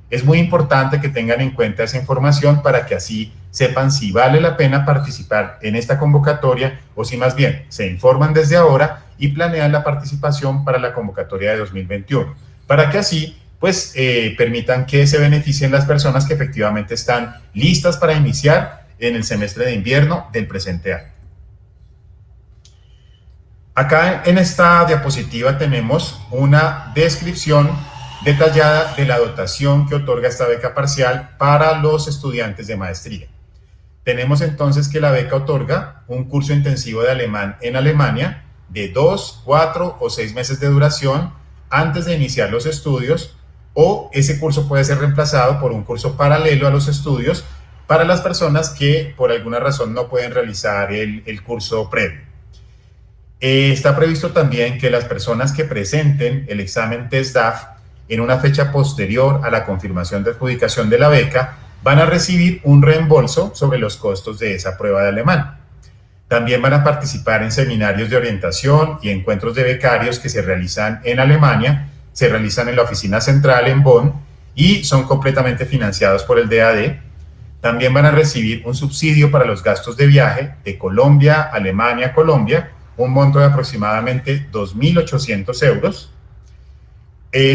Es muy importante que tengan en cuenta esa información para que así sepan si vale la pena participar en esta convocatoria o si más bien se informan desde ahora y planean la participación para la convocatoria de 2021, para que así pues permitan que se beneficien las personas que efectivamente están listas para iniciar en el semestre de invierno del presente año. Acá en esta diapositiva tenemos una descripción detallada de la dotación que otorga esta beca parcial para los estudiantes de maestría. Tenemos entonces que la beca otorga un curso intensivo de alemán en Alemania de 2, 4 o 6 meses de duración antes de iniciar los estudios, o ese curso puede ser reemplazado por un curso paralelo a los estudios para las personas que por alguna razón no pueden realizar el curso previo. Está previsto también que las personas que presenten el examen TESDAF en una fecha posterior a la confirmación de adjudicación de la beca van a recibir un reembolso sobre los costos de esa prueba de alemán. También van a participar en seminarios de orientación y encuentros de becarios que se realizan en Alemania, se realizan en la oficina central en Bonn y son completamente financiados por el DAD. También van a recibir un subsidio para los gastos de viaje de Colombia, Alemania, Colombia, un monto de aproximadamente 2.800 euros.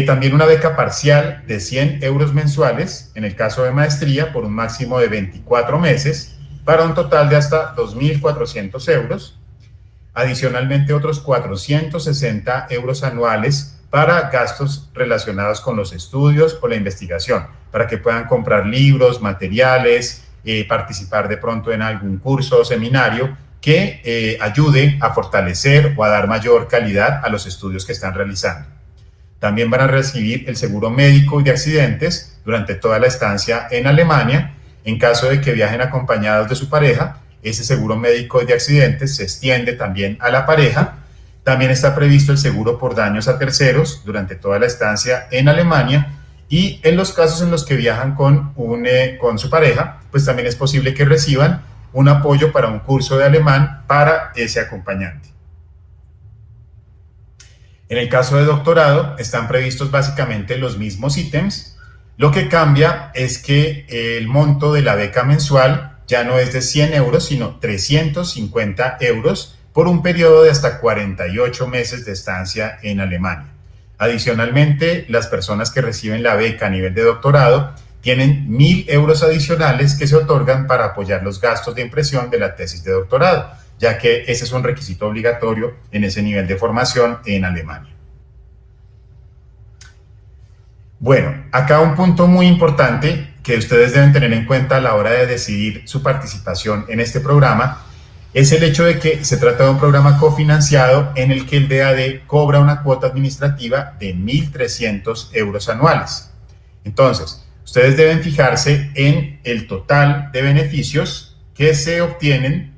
También una beca parcial de 100 euros mensuales, en el caso de maestría, por un máximo de 24 meses, para un total de hasta 2.400 euros. Adicionalmente, otros 460 euros anuales para gastos relacionados con los estudios o la investigación, para que puedan comprar libros, materiales, participar de pronto en algún curso o seminario que ayude a fortalecer o a dar mayor calidad a los estudios que están realizando. También van a recibir el seguro médico y de accidentes durante toda la estancia en Alemania. En caso de que viajen acompañados de su pareja, ese seguro médico y de accidentes se extiende también a la pareja. También está previsto el seguro por daños a terceros durante toda la estancia en Alemania, y en los casos en los que viajan con su pareja, pues también es posible que reciban un apoyo para un curso de alemán para ese acompañante. En el caso de doctorado están previstos básicamente los mismos ítems. Lo que cambia es que el monto de la beca mensual ya no es de 100 euros, sino 350 euros por un periodo de hasta 48 meses de estancia en Alemania. Adicionalmente, las personas que reciben la beca a nivel de doctorado tienen 1.000 euros adicionales que se otorgan para apoyar los gastos de impresión de la tesis de doctorado, ya que ese es un requisito obligatorio en ese nivel de formación en Alemania. Bueno, acá un punto muy importante que ustedes deben tener en cuenta a la hora de decidir su participación en este programa es el hecho de que se trata de un programa cofinanciado en el que el DAD cobra una cuota administrativa de 1.300 euros anuales. Entonces, ustedes deben fijarse en el total de beneficios que se obtienen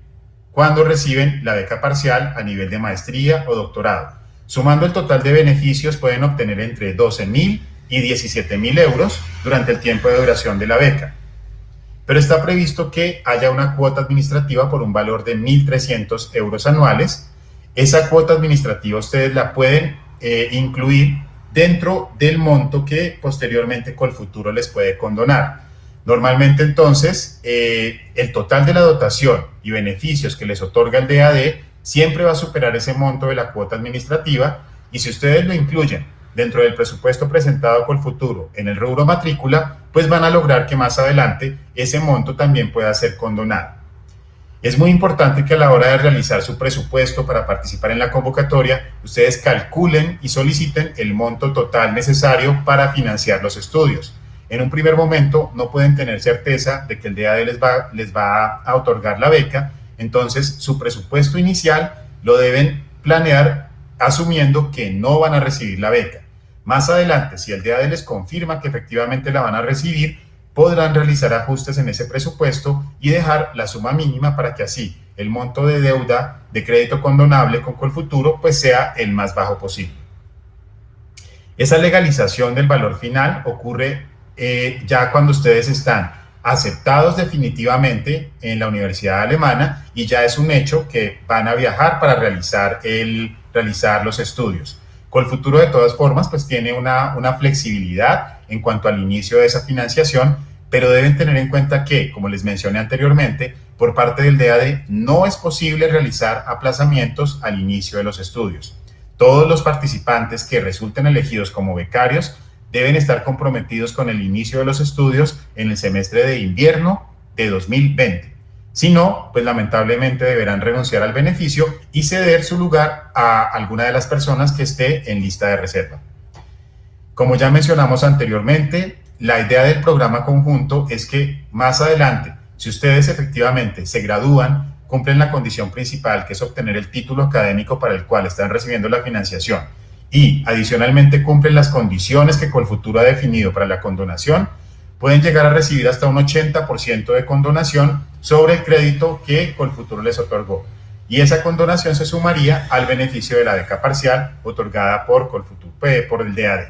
cuando reciben la beca parcial a nivel de maestría o doctorado. Sumando el total de beneficios pueden obtener entre 12.000 y 17.000 euros durante el tiempo de duración de la beca. Pero está previsto que haya una cuota administrativa por un valor de 1.300 euros anuales. Esa cuota administrativa ustedes la pueden incluir dentro del monto que posteriormente Colfuturo les puede condonar. Normalmente entonces el total de la dotación y beneficios que les otorga el DAD siempre va a superar ese monto de la cuota administrativa, y si ustedes lo incluyen dentro del presupuesto presentado por Colfuturo en el rubro matrícula, pues van a lograr que más adelante ese monto también pueda ser condonado. Es muy importante que a la hora de realizar su presupuesto para participar en la convocatoria, ustedes calculen y soliciten el monto total necesario para financiar los estudios. En un primer momento no pueden tener certeza de que el DAD les va a otorgar la beca, entonces su presupuesto inicial lo deben planear asumiendo que no van a recibir la beca. Más adelante, si el DAD les confirma que efectivamente la van a recibir, podrán realizar ajustes en ese presupuesto y dejar la suma mínima para que así el monto de deuda de crédito condonable con Colfuturo pues sea el más bajo posible. Esa legalización del valor final ocurre ya cuando ustedes están aceptados definitivamente en la universidad alemana y ya es un hecho que van a viajar para realizar los estudios. Colfuturo, de todas formas, pues tiene una flexibilidad en cuanto al inicio de esa financiación, pero deben tener en cuenta que, como les mencioné anteriormente, por parte del DAD no es posible realizar aplazamientos al inicio de los estudios. Todos los participantes que resulten elegidos como becarios deben estar comprometidos con el inicio de los estudios en el semestre de invierno de 2020. Si no, pues lamentablemente deberán renunciar al beneficio y ceder su lugar a alguna de las personas que esté en lista de reserva. Como ya mencionamos anteriormente, la idea del programa conjunto es que más adelante, si ustedes efectivamente se gradúan, cumplen la condición principal, que es obtener el título académico para el cual están recibiendo la financiación, y adicionalmente cumplen las condiciones que Colfuturo ha definido para la condonación, pueden llegar a recibir hasta un 80% de condonación sobre el crédito que Colfuturo les otorgó. Y esa condonación se sumaría al beneficio de la beca parcial otorgada por Colfuturo, por el DAD.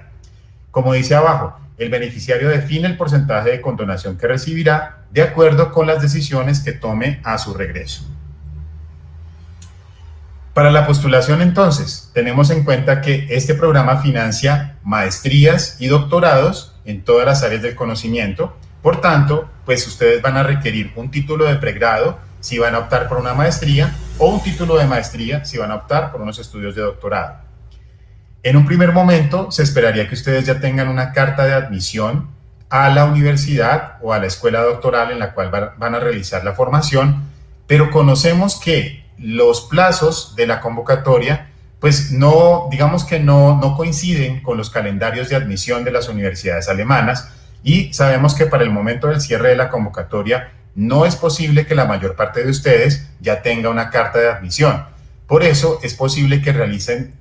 Como dice abajo, el beneficiario define el porcentaje de condonación que recibirá de acuerdo con las decisiones que tome a su regreso. Para la postulación, entonces, tenemos en cuenta que este programa financia maestrías y doctorados en todas las áreas del conocimiento. Por tanto, pues ustedes van a requerir un título de pregrado si van a optar por una maestría o un título de maestría si van a optar por unos estudios de doctorado. En un primer momento, se esperaría que ustedes ya tengan una carta de admisión a la universidad o a la escuela doctoral en la cual van a realizar la formación, pero conocemos que los plazos de la convocatoria, pues no, digamos que no coinciden con los calendarios de admisión de las universidades alemanas, y sabemos que para el momento del cierre de la convocatoria no es posible que la mayor parte de ustedes ya tenga una carta de admisión. Por eso es posible que realicen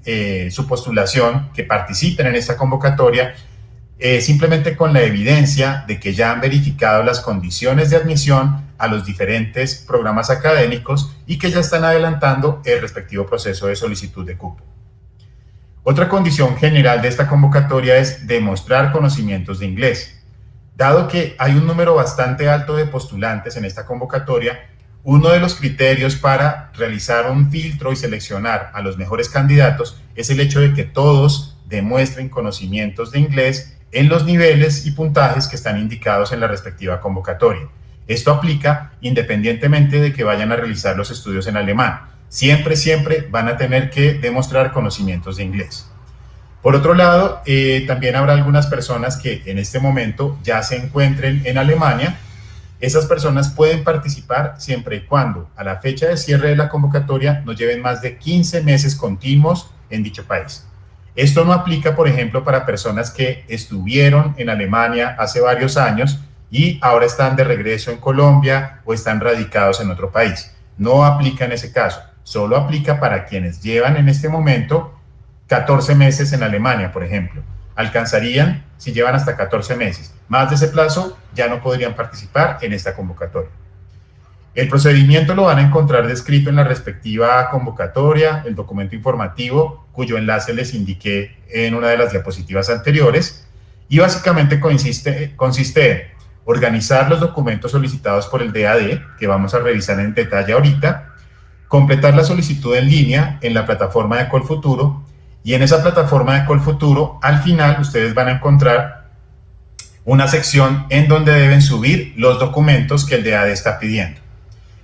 su postulación, que participen en esta convocatoria, simplemente con la evidencia de que ya han verificado las condiciones de admisión a los diferentes programas académicos y que ya están adelantando el respectivo proceso de solicitud de cupo. Otra condición general de esta convocatoria es demostrar conocimientos de inglés. Dado que hay un número bastante alto de postulantes en esta convocatoria, uno de los criterios para realizar un filtro y seleccionar a los mejores candidatos es el hecho de que todos demuestren conocimientos de inglés en los niveles y puntajes que están indicados en la respectiva convocatoria. Esto aplica independientemente de que vayan a realizar los estudios en alemán. Siempre van a tener que demostrar conocimientos de inglés. Por otro lado, también habrá algunas personas que en este momento ya se encuentren en Alemania. Esas personas pueden participar siempre y cuando a la fecha de cierre de la convocatoria no lleven más de 15 meses continuos en dicho país. Esto no aplica, por ejemplo, para personas que estuvieron en Alemania hace varios años y ahora están de regreso en Colombia o están radicados en otro país. No aplica en ese caso. Solo aplica para quienes llevan en este momento 14 meses en Alemania, por ejemplo. Alcanzarían si llevan hasta 14 meses. Más de ese plazo ya no podrían participar en esta convocatoria. El procedimiento lo van a encontrar descrito en la respectiva convocatoria, el documento informativo, cuyo enlace les indiqué en una de las diapositivas anteriores, y básicamente consiste en organizar los documentos solicitados por el DAD, que vamos a revisar en detalle ahorita, completar la solicitud en línea en la plataforma de Colfuturo, y en esa plataforma de Colfuturo, al final, ustedes van a encontrar una sección en donde deben subir los documentos que el DAD está pidiendo.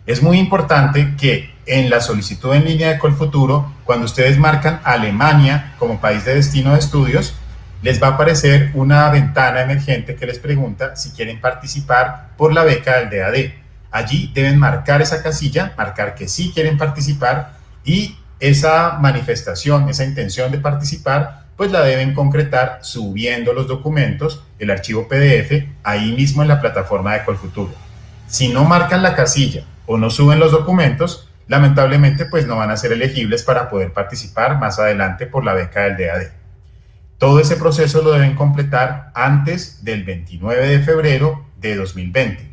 Es muy importante que en la solicitud en línea de Colfuturo, cuando ustedes marcan Alemania como país de destino de estudios, les va a aparecer una ventana emergente que les pregunta si quieren participar por la beca del DAD. Allí deben marcar esa casilla, marcar que sí quieren participar, y esa manifestación, esa intención de participar, pues la deben concretar subiendo los documentos, el archivo PDF, ahí mismo en la plataforma de Colfuturo. Si no marcan la casilla o no suben los documentos, lamentablemente pues no van a ser elegibles para poder participar más adelante por la beca del DAD. Todo ese proceso lo deben completar antes del 29 de febrero de 2020.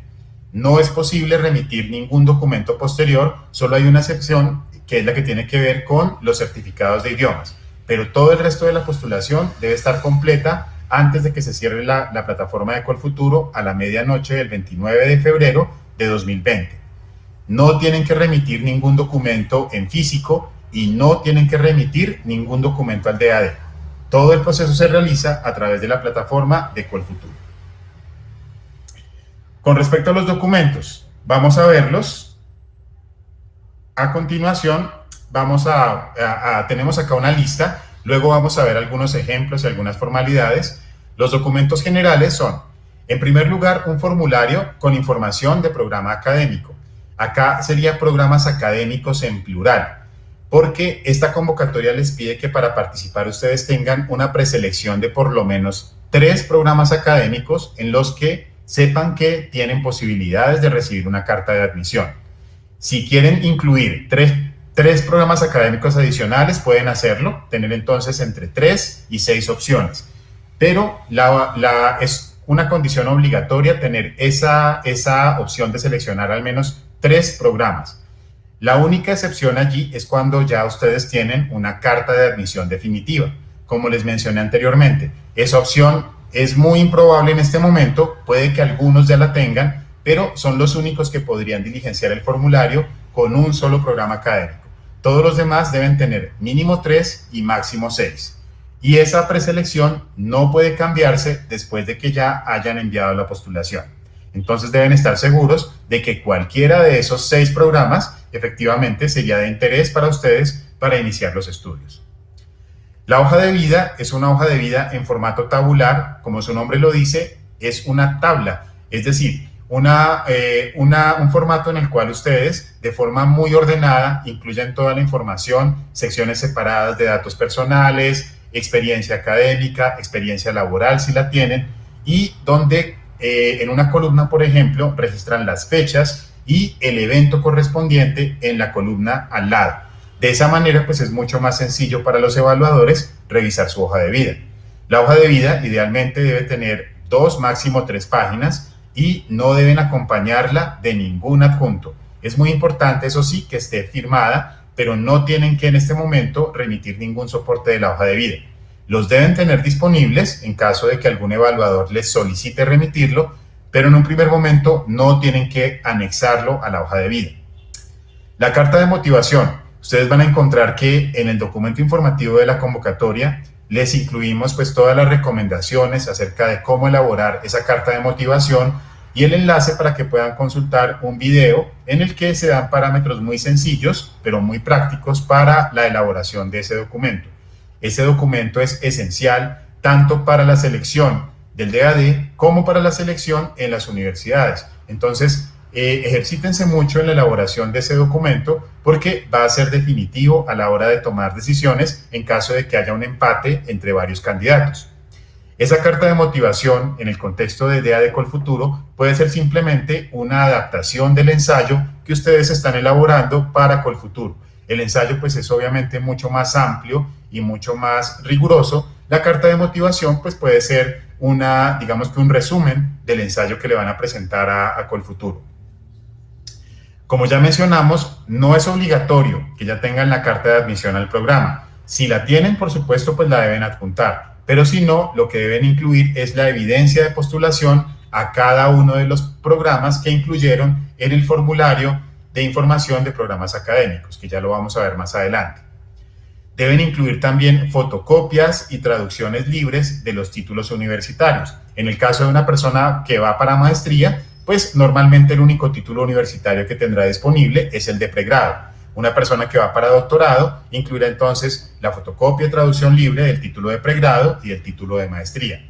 No es posible remitir ningún documento posterior, solo hay una excepción que es la que tiene que ver con los certificados de idiomas. pero todo el resto de la postulación debe estar completa antes de que se cierre la plataforma de Colfuturo a la medianoche del 29 de febrero de 2020. No tienen que remitir ningún documento en físico y no tienen que remitir ningún documento al DAD. Todo el proceso se realiza a través de la plataforma de Colfuturo. Con respecto a los documentos, vamos a verlos. A continuación, tenemos acá una lista, luego vamos a ver algunos ejemplos y algunas formalidades. Los documentos generales son, en primer lugar, un formulario con información de programa académico. Acá sería programas académicos en plural, porque esta convocatoria les pide que para participar ustedes tengan una preselección de por lo menos 3 programas académicos en los que sepan que tienen posibilidades de recibir una carta de admisión. Si quieren incluir tres programas académicos adicionales, pueden hacerlo, tener entonces entre 3 y 6 opciones. Pero es una condición obligatoria tener esa opción de seleccionar al menos 3 programas. La única excepción allí es cuando ya ustedes tienen una carta de admisión definitiva. Como les mencioné anteriormente, esa opción es muy improbable en este momento, puede que algunos ya la tengan, pero son los únicos que podrían diligenciar el formulario con un solo programa académico. Todos los demás deben tener mínimo 3 y máximo 6. Y esa preselección no puede cambiarse después de que ya hayan enviado la postulación. Entonces deben estar seguros de que cualquiera de esos 6 programas efectivamente sería de interés para ustedes para iniciar los estudios. La hoja de vida es una hoja de vida en formato tabular, como su nombre lo dice, es una tabla, es decir, un formato en el cual ustedes de forma muy ordenada incluyen toda la información, secciones separadas de datos personales, experiencia académica, experiencia laboral si la tienen, y donde en una columna, por ejemplo, registran las fechas y el evento correspondiente en la columna al lado. De esa manera, pues es mucho más sencillo para los evaluadores revisar su hoja de vida. La hoja de vida idealmente debe tener 2, máximo 3 páginas y no deben acompañarla de ningún adjunto. Es muy importante, eso sí, que esté firmada, pero no tienen que en este momento remitir ningún soporte de la hoja de vida. Los deben tener disponibles en caso de que algún evaluador les solicite remitirlo, pero en un primer momento no tienen que anexarlo a la hoja de vida. La carta de motivación. Ustedes van a encontrar que en el documento informativo de la convocatoria les incluimos pues todas las recomendaciones acerca de cómo elaborar esa carta de motivación y el enlace para que puedan consultar un video en el que se dan parámetros muy sencillos pero muy prácticos para la elaboración de ese documento. Ese documento es esencial tanto para la selección del DAD como para la selección en las universidades. Entonces, ejercítense mucho en la elaboración de ese documento porque va a ser definitivo a la hora de tomar decisiones en caso de que haya un empate entre varios candidatos. Esa carta de motivación en el contexto de DAD Colfuturo puede ser simplemente una adaptación del ensayo que ustedes están elaborando para Colfuturo. El ensayo pues es obviamente mucho más amplio y mucho más riguroso. La carta de motivación pues puede ser digamos que un resumen del ensayo que le van a presentar a Colfuturo. Como ya mencionamos, no es obligatorio que ya tengan la carta de admisión al programa. Si la tienen, por supuesto, pues la deben adjuntar. Pero si no, lo que deben incluir es la evidencia de postulación a cada uno de los programas que incluyeron en el formulario de información de programas académicos, que ya lo vamos a ver más adelante. Deben incluir también fotocopias y traducciones libres de los títulos universitarios. En el caso de una persona que va para maestría, pues normalmente el único título universitario que tendrá disponible es el de pregrado. Una persona que va para doctorado incluirá entonces la fotocopia y traducción libre del título de pregrado y del título de maestría.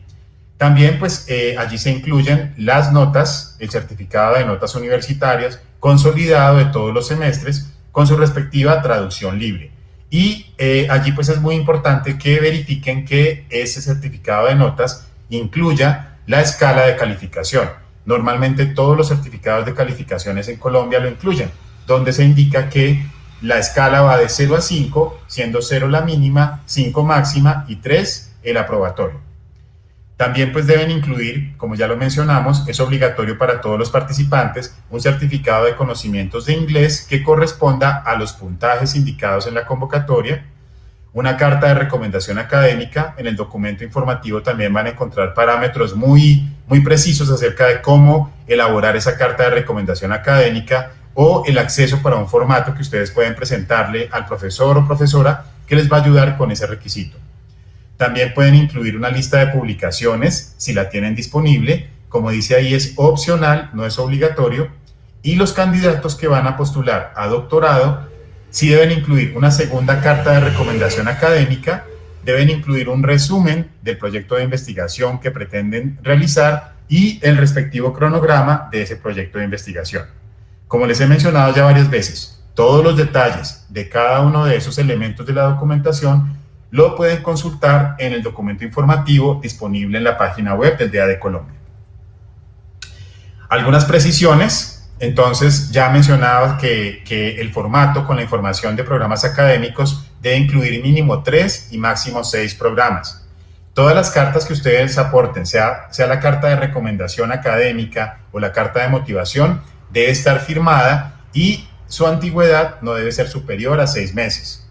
También pues allí se incluyen las notas, el certificado de notas universitarias consolidado de todos los semestres con su respectiva traducción libre. Y allí pues es muy importante que verifiquen que ese certificado de notas incluya la escala de calificación. Normalmente todos los certificados de calificaciones en Colombia lo incluyen, donde se indica que la escala va de 0 a 5, siendo 0 la mínima, 5 máxima y 3 el aprobatorio. También pues deben incluir, como ya lo mencionamos, es obligatorio para todos los participantes, un certificado de conocimientos de inglés que corresponda a los puntajes indicados en la convocatoria, una carta de recomendación académica. En el documento informativo también van a encontrar parámetros muy precisos acerca de cómo elaborar esa carta de recomendación académica o el acceso para un formato que ustedes pueden presentarle al profesor o profesora que les va a ayudar con ese requisito. También pueden incluir una lista de publicaciones si la tienen disponible. Como dice ahí, es opcional, no es obligatorio. Y los candidatos que van a postular a doctorado sí deben incluir una segunda carta de recomendación académica, deben incluir un resumen del proyecto de investigación que pretenden realizar y el respectivo cronograma de ese proyecto de investigación. Como les he mencionado ya varias veces, todos los detalles de cada uno de esos elementos de la documentación lo pueden consultar en el documento informativo disponible en la página web del DEA de Colombia. Algunas precisiones. Entonces, ya mencionaba que el formato con la información de programas académicos debe incluir mínimo 3 y máximo 6 programas. Todas las cartas que ustedes aporten, sea la carta de recomendación académica o la carta de motivación, debe estar firmada y su antigüedad no debe ser superior a 6 meses.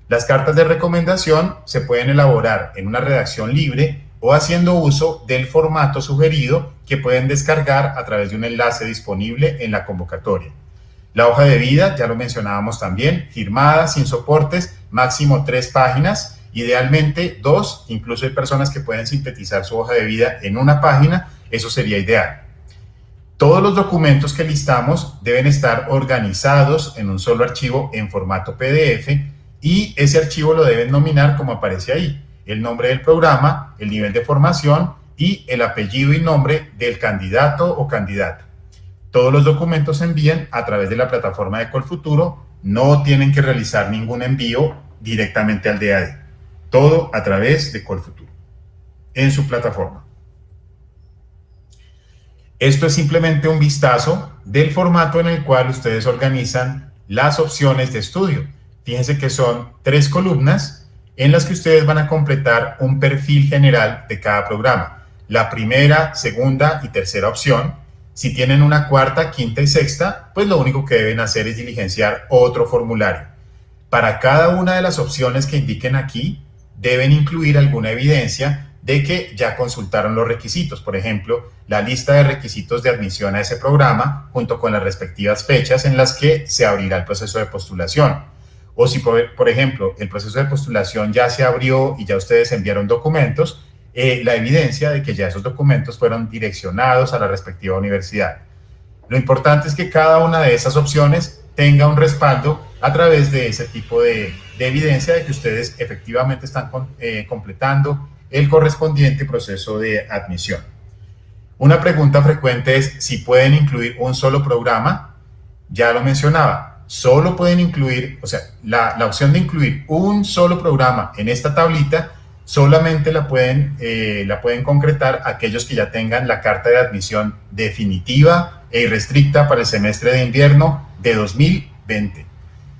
Las cartas de recomendación se pueden elaborar en una redacción libre o haciendo uso del formato sugerido que pueden descargar a través de un enlace disponible en la convocatoria. La hoja de vida, ya lo mencionábamos también, firmada, sin soportes, máximo 3 páginas, idealmente 2, incluso hay personas que pueden sintetizar su hoja de vida en una página, eso sería ideal. Todos los documentos que listamos deben estar organizados en un solo archivo en formato PDF y ese archivo lo deben nominar como aparece ahí: el nombre del programa, el nivel de formación y el apellido y nombre del candidato o candidata. Todos los documentos se envían a través de la plataforma de Colfuturo, no tienen que realizar ningún envío directamente al DAD. Todo a través de Colfuturo, en su plataforma. Esto es simplemente un vistazo del formato en el cual ustedes organizan las opciones de estudio. Fíjense que son 3 columnas en las que ustedes van a completar un perfil general de cada programa. La primera, segunda y tercera opción. Si tienen una cuarta, quinta y sexta, pues lo único que deben hacer es diligenciar otro formulario. Para cada una de las opciones que indiquen aquí, deben incluir alguna evidencia de que ya consultaron los requisitos. Por ejemplo, la lista de requisitos de admisión a ese programa, junto con las respectivas fechas en las que se abrirá el proceso de postulación. O si, por ejemplo, el proceso de postulación ya se abrió y ya ustedes enviaron documentos, la evidencia de que ya esos documentos fueron direccionados a la respectiva universidad. Lo importante es que cada una de esas opciones tenga un respaldo a través de ese tipo de evidencia de que ustedes efectivamente están completando el correspondiente proceso de admisión. Una pregunta frecuente es si pueden incluir un solo programa. Ya lo mencionaba, solo pueden incluir, o sea, la opción de incluir un solo programa en esta tablita solamente la pueden concretar aquellos que ya tengan la carta de admisión definitiva e irrestricta para el semestre de invierno de 2020.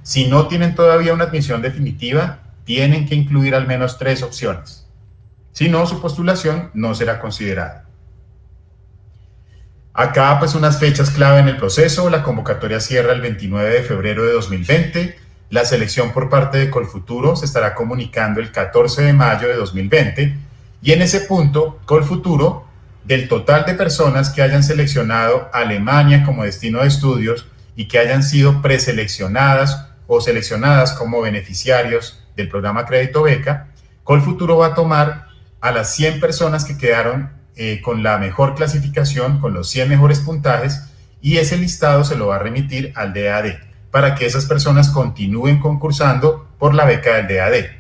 Si no tienen todavía una admisión definitiva, tienen que incluir al menos 3 opciones. Si no, su postulación no será considerada. Acá pues unas fechas clave en el proceso. La convocatoria cierra el 29 de febrero de 2020. La selección por parte de Colfuturo se estará comunicando el 14 de mayo de 2020 y en ese punto Colfuturo, del total de personas que hayan seleccionado Alemania como destino de estudios y que hayan sido preseleccionadas o seleccionadas como beneficiarios del programa Crédito Beca, Colfuturo va a tomar a las 100 personas que quedaron con la mejor clasificación, con los 100 mejores puntajes, y ese listado se lo va a remitir al DAD para que esas personas continúen concursando por la beca del DAD.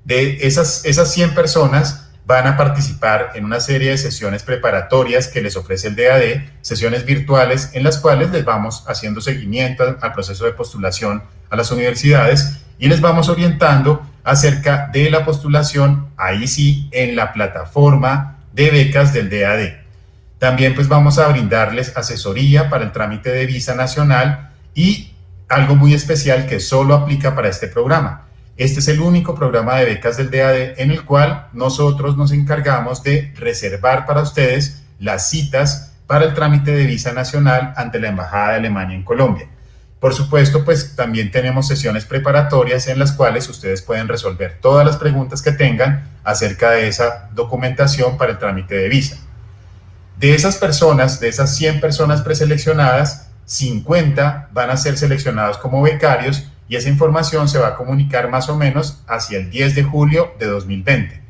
De esas 100 personas van a participar en una serie de sesiones preparatorias que les ofrece el DAD, sesiones virtuales en las cuales les vamos haciendo seguimiento al proceso de postulación a las universidades y les vamos orientando acerca de la postulación, ahí sí, en la plataforma de becas del DAD. También pues vamos a brindarles asesoría para el trámite de visa nacional y algo muy especial que solo aplica para este programa. Este es el único programa de becas del DAD en el cual nosotros nos encargamos de reservar para ustedes las citas para el trámite de visa nacional ante la Embajada de Alemania en Colombia. Por supuesto, pues también tenemos sesiones preparatorias en las cuales ustedes pueden resolver todas las preguntas que tengan acerca de esa documentación para el trámite de visa. De esas personas, de esas 100 personas preseleccionadas, 50 van a ser seleccionados como becarios y esa información se va a comunicar más o menos hacia el 10 de julio de 2020.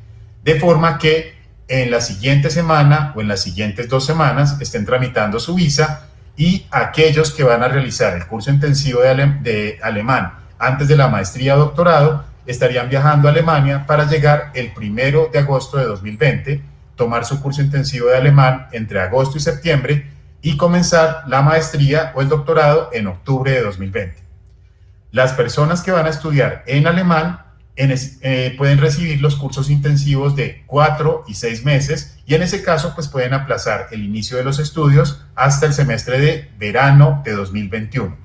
De forma que en la siguiente semana o en las siguientes 2 semanas estén tramitando su visa, y aquellos que van a realizar el curso intensivo de alemán antes de la maestría o doctorado estarían viajando a Alemania para llegar el 1 de agosto de 2020, tomar su curso intensivo de alemán entre agosto y septiembre y comenzar la maestría o el doctorado en octubre de 2020. Las personas que van a estudiar en alemán pueden recibir los cursos intensivos de 4 y 6 meses y en ese caso pues pueden aplazar el inicio de los estudios hasta el semestre de verano de 2021.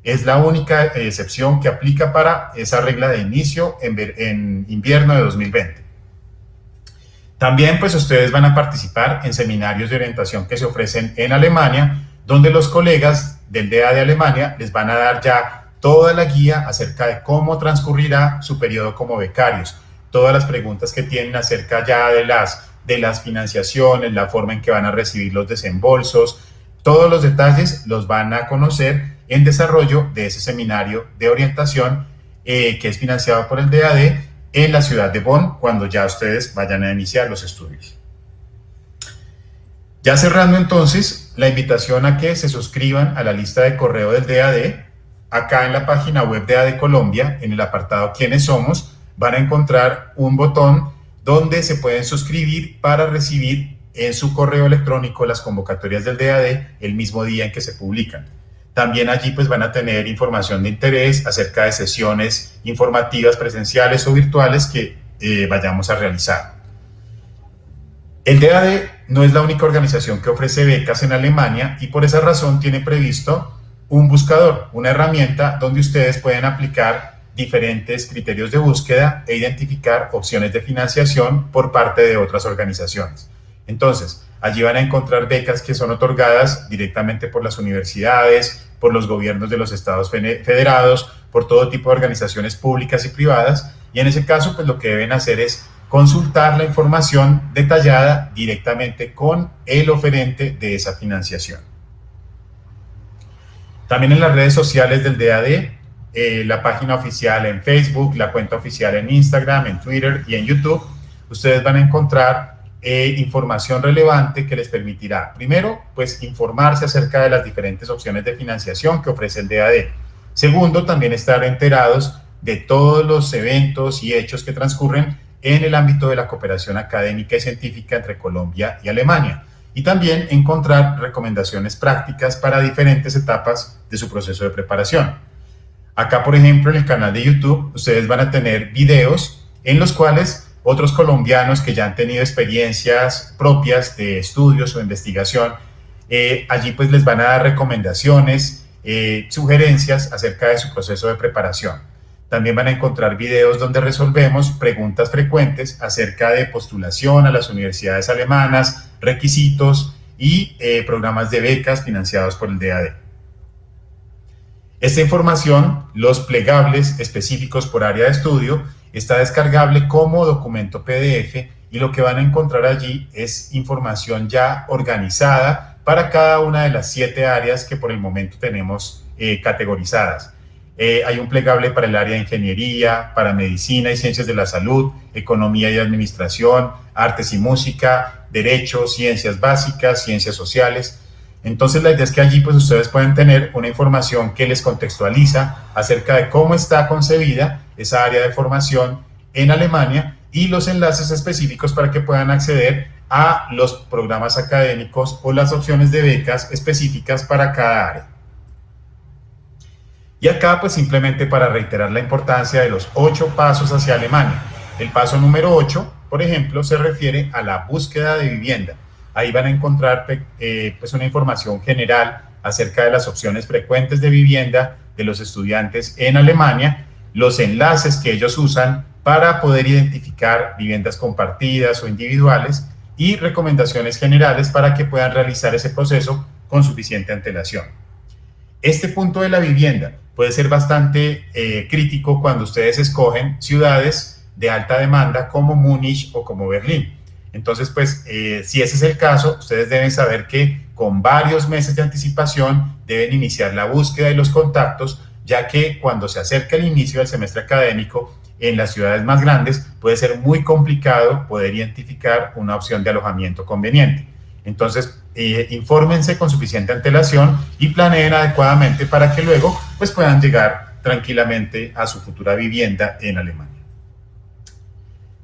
Es la única excepción que aplica para esa regla de inicio en invierno de 2020. También pues ustedes van a participar en seminarios de orientación que se ofrecen en Alemania, donde los colegas del DEA de Alemania les van a dar ya toda la guía acerca de cómo transcurrirá su periodo como becarios, todas las preguntas que tienen acerca ya de las financiaciones, la forma en que van a recibir los desembolsos, todos los detalles los van a conocer en desarrollo de ese seminario de orientación que es financiado por el DAD en la ciudad de Bonn, cuando ya ustedes vayan a iniciar los estudios. Ya cerrando entonces, la invitación a que se suscriban a la lista de correo del DAD. Acá en la página web de AD Colombia, en el apartado ¿Quiénes somos?, van a encontrar un botón donde se pueden suscribir para recibir en su correo electrónico las convocatorias del DAD el mismo día en que se publican. También allí pues van a tener información de interés acerca de sesiones informativas presenciales o virtuales que vayamos a realizar. El DAD no es la única organización que ofrece becas en Alemania y por esa razón tiene previsto un buscador, una herramienta donde ustedes pueden aplicar diferentes criterios de búsqueda e identificar opciones de financiación por parte de otras organizaciones. Entonces, allí van a encontrar becas que son otorgadas directamente por las universidades, por los gobiernos de los estados federados, por todo tipo de organizaciones públicas y privadas, y en ese caso, pues lo que deben hacer es consultar la información detallada directamente con el oferente de esa financiación. También en las redes sociales del DAD, la página oficial en Facebook, la cuenta oficial en Instagram, en Twitter y en YouTube, ustedes van a encontrar información relevante que les permitirá, primero, pues informarse acerca de las diferentes opciones de financiación que ofrece el DAD. Segundo, también estar enterados de todos los eventos y hechos que transcurren en el ámbito de la cooperación académica y científica entre Colombia y Alemania. Y también encontrar recomendaciones prácticas para diferentes etapas de su proceso de preparación. Acá, por ejemplo, en el canal de YouTube, ustedes van a tener videos en los cuales otros colombianos que ya han tenido experiencias propias de estudios o investigación, allí pues les van a dar recomendaciones, sugerencias acerca de su proceso de preparación. También van a encontrar videos donde resolvemos preguntas frecuentes acerca de postulación a las universidades alemanas, requisitos y programas de becas financiados por el DAD. Esta información, los plegables específicos por área de estudio, está descargable como documento PDF y lo que van a encontrar allí es información ya organizada para cada una de las 7 áreas que por el momento tenemos categorizadas. Hay un plegable para el área de ingeniería, para medicina y ciencias de la salud, economía y administración, artes y música, derecho, ciencias básicas, ciencias sociales. Entonces la idea es que allí pues ustedes pueden tener una información que les contextualiza acerca de cómo está concebida esa área de formación en Alemania y los enlaces específicos para que puedan acceder a los programas académicos o las opciones de becas específicas para cada área. Y acá pues simplemente para reiterar la importancia de los 8 pasos hacia Alemania. El paso número 8, por ejemplo, se refiere a la búsqueda de vivienda. Ahí van a encontrar pues una información general acerca de las opciones frecuentes de vivienda de los estudiantes en Alemania, los enlaces que ellos usan para poder identificar viviendas compartidas o individuales y recomendaciones generales para que puedan realizar ese proceso con suficiente antelación. Este punto de la vivienda puede ser bastante crítico cuando ustedes escogen ciudades de alta demanda como Múnich o como Berlín. Entonces, pues, si ese es el caso, ustedes deben saber que con varios meses de anticipación deben iniciar la búsqueda y los contactos, ya que cuando se acerca el inicio del semestre académico, en las ciudades más grandes puede ser muy complicado poder identificar una opción de alojamiento conveniente. Entonces, infórmense con suficiente antelación y planeen adecuadamente para que luego pues, puedan llegar tranquilamente a su futura vivienda en Alemania.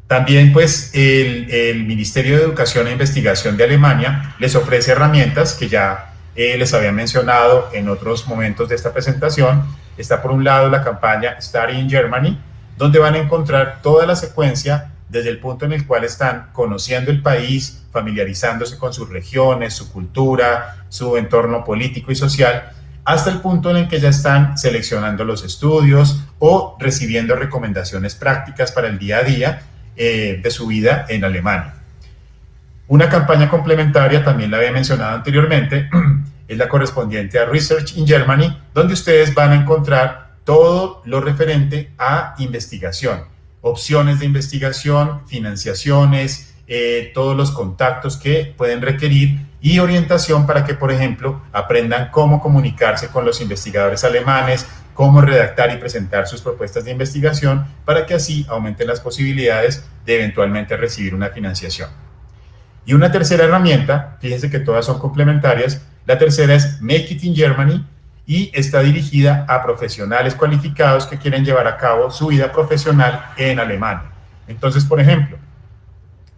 También pues el Ministerio de Educación e Investigación de Alemania les ofrece herramientas que ya les había mencionado en otros momentos de esta presentación. Está por un lado la campaña Study in Germany, donde van a encontrar toda la secuencia desde el punto en el cual están conociendo el país, familiarizándose con sus regiones, su cultura, su entorno político y social, hasta el punto en el que ya están seleccionando los estudios o recibiendo recomendaciones prácticas para el día a día de su vida en Alemania. Una campaña complementaria, también la había mencionado anteriormente, es la correspondiente a Research in Germany, donde ustedes van a encontrar todo lo referente a investigación, opciones de investigación, financiaciones, todos los contactos que pueden requerir y orientación para que, por ejemplo, aprendan cómo comunicarse con los investigadores alemanes, cómo redactar y presentar sus propuestas de investigación para que así aumenten las posibilidades de eventualmente recibir una financiación. Y una tercera herramienta, fíjense que todas son complementarias, la tercera es Make It in Germany y está dirigida a profesionales cualificados que quieren llevar a cabo su vida profesional en Alemania. Entonces, por ejemplo,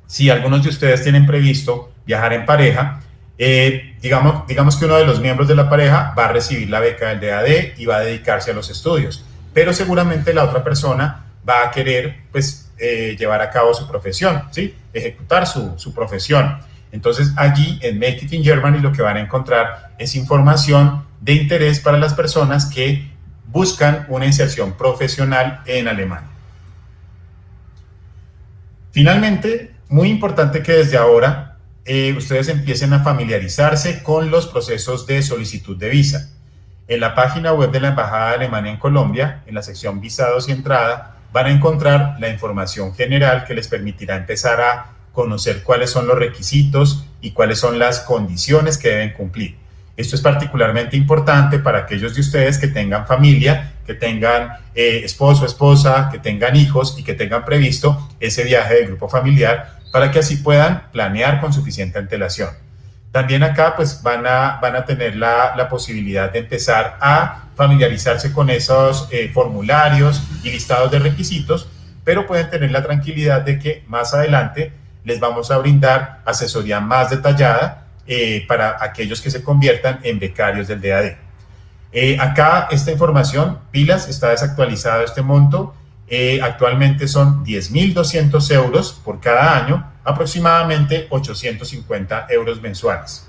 si algunos de ustedes tienen previsto viajar en pareja, digamos que uno de los miembros de la pareja va a recibir la beca del DAD y va a dedicarse a los estudios, pero seguramente la otra persona va a querer pues, llevar a cabo su profesión, ¿sí? Ejecutar su profesión. Entonces allí en Make It in Germany lo que van a encontrar es información de interés para las personas que buscan una inserción profesional en Alemania. Finalmente, muy importante que desde ahora ustedes empiecen a familiarizarse con los procesos de solicitud de visa. En la página web de la Embajada de Alemania en Colombia, en la sección Visados y Entrada, van a encontrar la información general que les permitirá empezar a conocer cuáles son los requisitos y cuáles son las condiciones que deben cumplir. Esto es particularmente importante para aquellos de ustedes que tengan familia, que tengan esposo, esposa, que tengan hijos y que tengan previsto ese viaje del grupo familiar para que así puedan planear con suficiente antelación. También acá pues van a tener la posibilidad de empezar a familiarizarse con esos formularios y listados de requisitos, pero pueden tener la tranquilidad de que más adelante les vamos a brindar asesoría más detallada para aquellos que se conviertan en becarios del DAD. Acá esta información, pilas, está desactualizado este monto. Actualmente son 10.200 euros por cada año, aproximadamente 850 euros mensuales.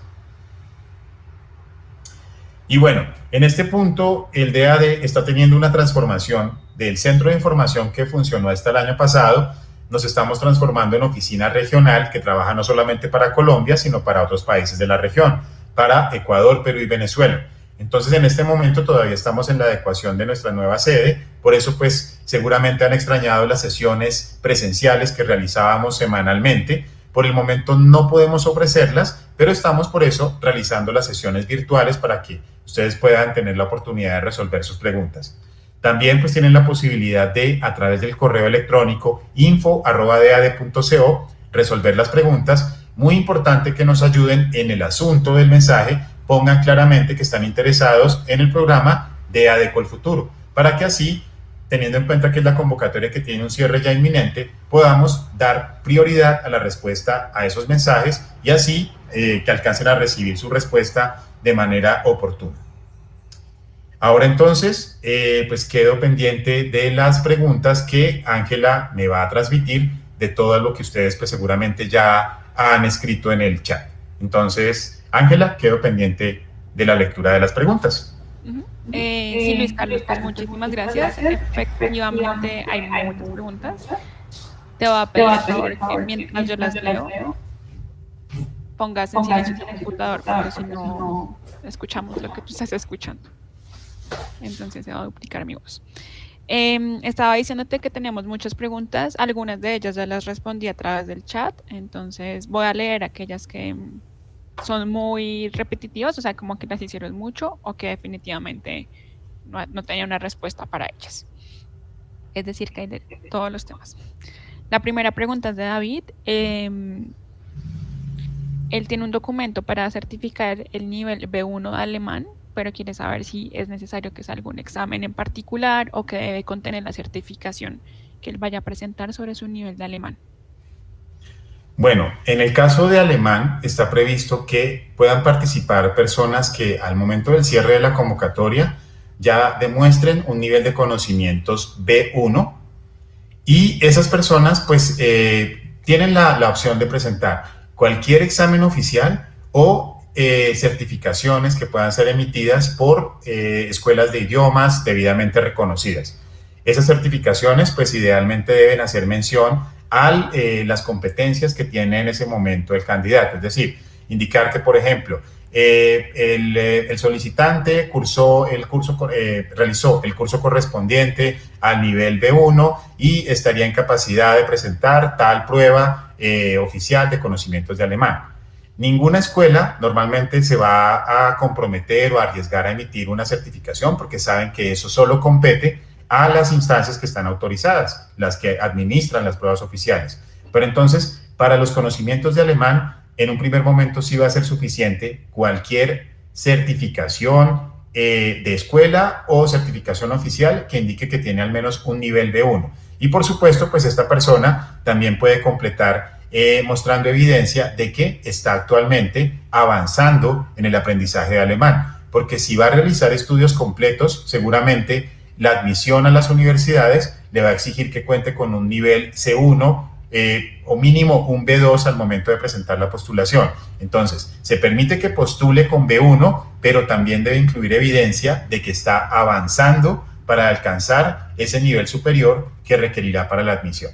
Y bueno, en este punto el DAD está teniendo una transformación del centro de información que funcionó hasta el año pasado. Nos estamos transformando en oficina regional que trabaja no solamente para Colombia, sino para otros países de la región, para Ecuador, Perú y Venezuela. Entonces, en este momento todavía estamos en la adecuación de nuestra nueva sede, por eso pues seguramente han extrañado las sesiones presenciales que realizábamos semanalmente. Por el momento no podemos ofrecerlas, pero estamos por eso realizando las sesiones virtuales para que ustedes puedan tener la oportunidad de resolver sus preguntas. También pues tienen la posibilidad de, a través del correo electrónico info@dad.co, resolver las preguntas. Muy importante que nos ayuden en el asunto del mensaje, pongan claramente que están interesados en el programa DAD Colfuturo, para que así, teniendo en cuenta que es la convocatoria que tiene un cierre ya inminente, podamos dar prioridad a la respuesta a esos mensajes y así que alcancen a recibir su respuesta de manera oportuna. Ahora entonces, pues quedo pendiente de las preguntas que Ángela me va a transmitir de todo lo que ustedes pues seguramente ya han escrito en el chat. Entonces, Ángela, quedo pendiente de la lectura de las preguntas. Sí, Luis Carlos, pues muchísimas gracias. Efectivamente, hay muchas preguntas. Te voy a pedir, por favor, que mientras yo las leo, pongas en silencio tu computador, porque si no, escuchamos lo que tú estás escuchando. entonces se va a duplicar mi voz. Estaba diciéndote que tenemos muchas preguntas, algunas de ellas ya las respondí a través del chat, entonces voy a leer aquellas que son muy repetitivas, o sea, como que las hicieron mucho o que definitivamente no tenía una respuesta para ellas. Es decir, que hay de todos los temas. La primera pregunta es de David. Él tiene un documento para certificar el nivel B1 de alemán, pero quiere saber si es necesario que salga un examen en particular o que debe contener la certificación que él vaya a presentar sobre su nivel de alemán. Bueno, en el caso de alemán está previsto que puedan participar personas que al momento del cierre de la convocatoria ya demuestren un nivel de conocimientos B1 y esas personas pues tienen la opción de presentar cualquier examen oficial o certificaciones que puedan ser emitidas por escuelas de idiomas debidamente reconocidas. Esas certificaciones pues idealmente deben hacer mención a las competencias que tiene en ese momento el candidato, es decir, indicar que, por ejemplo, el solicitante realizó el curso correspondiente al nivel B1 y estaría en capacidad de presentar tal prueba oficial de conocimientos de alemán. Ninguna escuela normalmente se va a comprometer o a arriesgar a emitir una certificación porque saben que eso solo compete a las instancias que están autorizadas, las que administran las pruebas oficiales. Pero entonces, para los conocimientos de alemán, en un primer momento sí va a ser suficiente cualquier certificación de escuela o certificación oficial que indique que tiene al menos un nivel B1. Y por supuesto, pues esta persona también puede completar mostrando evidencia de que está actualmente avanzando en el aprendizaje de alemán. Porque si va a realizar estudios completos, seguramente la admisión a las universidades le va a exigir que cuente con un nivel C1 o mínimo un B2 al momento de presentar la postulación. Entonces, se permite que postule con B1, pero también debe incluir evidencia de que está avanzando para alcanzar ese nivel superior que requerirá para la admisión.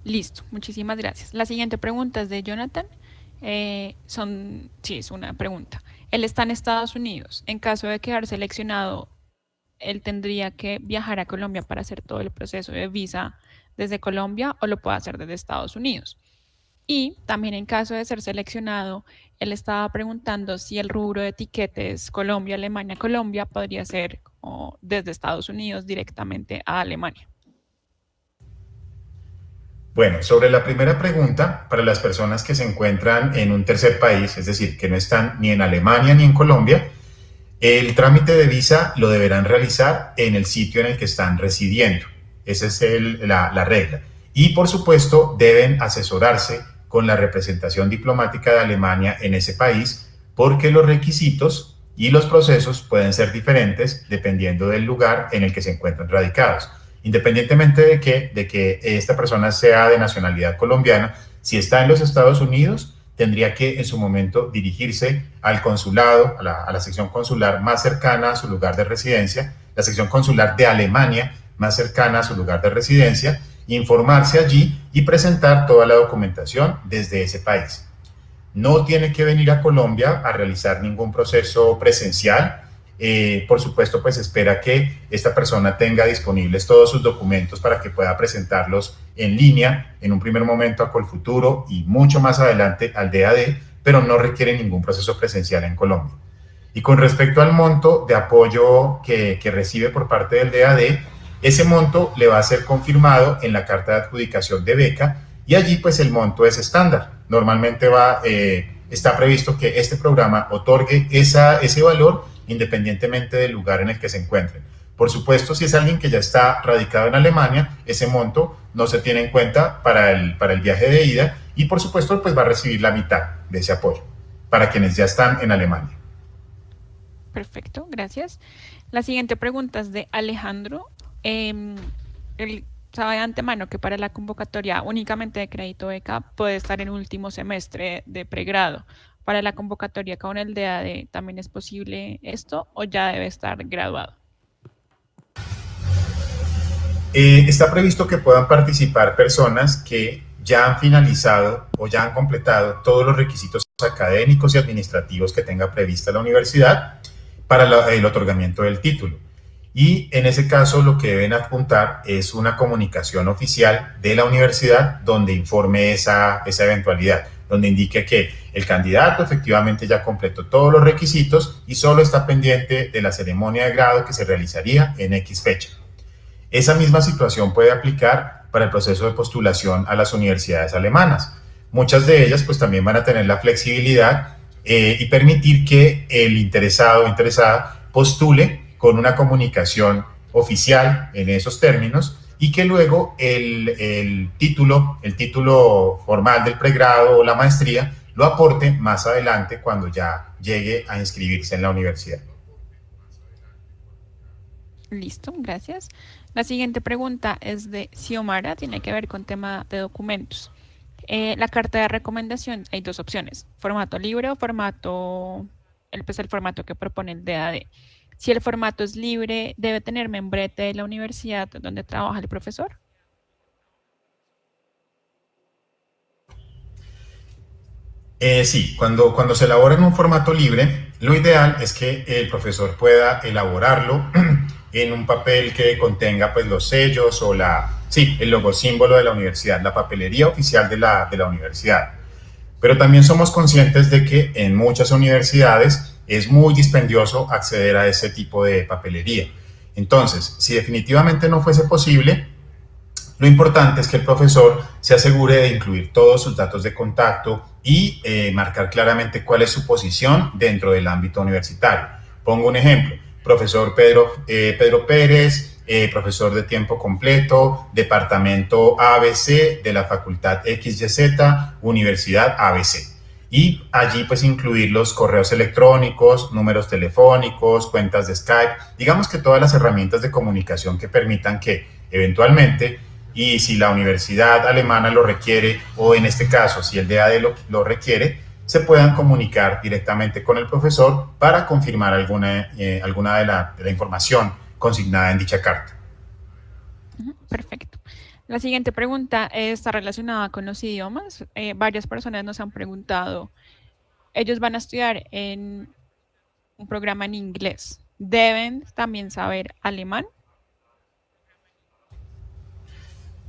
Listo, muchísimas gracias. La siguiente pregunta es de Jonathan. Sí, es una pregunta. Él está en Estados Unidos. En caso de quedar seleccionado, él tendría que viajar a Colombia para hacer todo el proceso de visa desde Colombia o lo puede hacer desde Estados Unidos. Y también en caso de ser seleccionado, él estaba preguntando si el rubro de etiquetes Colombia, Alemania, Colombia podría ser desde Estados Unidos directamente a Alemania. Bueno, sobre la primera pregunta, para las personas que se encuentran en un tercer país, es decir, que no están ni en Alemania ni en Colombia, el trámite de visa lo deberán realizar en el sitio en el que están residiendo. Esa es la regla. Y por supuesto deben asesorarse con la representación diplomática de Alemania en ese país porque los requisitos y los procesos pueden ser diferentes dependiendo del lugar en el que se encuentran radicados. Independientemente de que esta persona sea de nacionalidad colombiana, si está en los Estados Unidos, tendría que en su momento dirigirse al consulado, a la sección consular más cercana a su lugar de residencia, la sección consular de Alemania más cercana a su lugar de residencia, informarse allí y presentar toda la documentación desde ese país. No tiene que venir a Colombia a realizar ningún proceso presencial. Por supuesto, pues espera que esta persona tenga disponibles todos sus documentos para que pueda presentarlos en línea, en un primer momento a Colfuturo y mucho más adelante al DAD, pero no requiere ningún proceso presencial en Colombia. Y con respecto al monto de apoyo que recibe por parte del DAD, ese monto le va a ser confirmado en la carta de adjudicación de beca y allí pues el monto es estándar. Normalmente está previsto que este programa otorgue ese valor independientemente del lugar en el que se encuentren. Por supuesto, si es alguien que ya está radicado en Alemania, ese monto no se tiene en cuenta para el viaje de ida y por supuesto pues va a recibir la mitad de ese apoyo para quienes ya están en Alemania. Perfecto, gracias. La siguiente pregunta es de Alejandro. Él sabe de antemano que para la convocatoria únicamente de crédito beca puede estar en último semestre de pregrado. Para la convocatoria con el DAD, ¿también es posible esto o ya debe estar graduado? Está previsto que puedan participar personas que ya han finalizado o ya han completado todos los requisitos académicos y administrativos que tenga prevista la universidad para el otorgamiento del título. Y en ese caso lo que deben apuntar es una comunicación oficial de la universidad donde informe esa eventualidad, donde indique que el candidato efectivamente ya completó todos los requisitos y solo está pendiente de la ceremonia de grado que se realizaría en X fecha. Esa misma situación puede aplicar para el proceso de postulación a las universidades alemanas. Muchas de ellas pues también van a tener la flexibilidad y permitir que el interesado o interesada postule con una comunicación oficial en esos términos y que luego el título formal del pregrado o la maestría lo aporte más adelante cuando ya llegue a inscribirse en la universidad. Listo, gracias. La siguiente pregunta es de Xiomara, tiene que ver con tema de documentos. La carta de recomendación, hay dos opciones, formato libre o formato, el formato que propone el DAD. Si el formato es libre, ¿debe tener membrete de la universidad donde trabaja el profesor? Sí, cuando se elabora en un formato libre, lo ideal es que el profesor pueda elaborarlo en un papel que contenga pues, los sellos o el logo símbolo de la universidad, la papelería oficial de la universidad. Pero también somos conscientes de que en muchas universidades es muy dispendioso acceder a ese tipo de papelería. Entonces, si definitivamente no fuese posible, lo importante es que el profesor se asegure de incluir todos sus datos de contacto y marcar claramente cuál es su posición dentro del ámbito universitario. Pongo un ejemplo, profesor Pedro Pérez, profesor de tiempo completo, departamento ABC de la facultad XYZ, Universidad ABC. Y allí pues incluir los correos electrónicos, números telefónicos, cuentas de Skype, digamos que todas las herramientas de comunicación que permitan que eventualmente, y si la universidad alemana lo requiere, o en este caso si el DAD lo requiere, se puedan comunicar directamente con el profesor para confirmar alguna de la información consignada en dicha carta. Perfecto. La siguiente pregunta está relacionada con los idiomas. Varias personas nos han preguntado, ellos van a estudiar en un programa en inglés, ¿deben también saber alemán?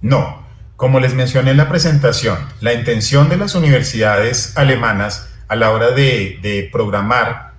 No, como les mencioné en la presentación, la intención de las universidades alemanas a la hora de programar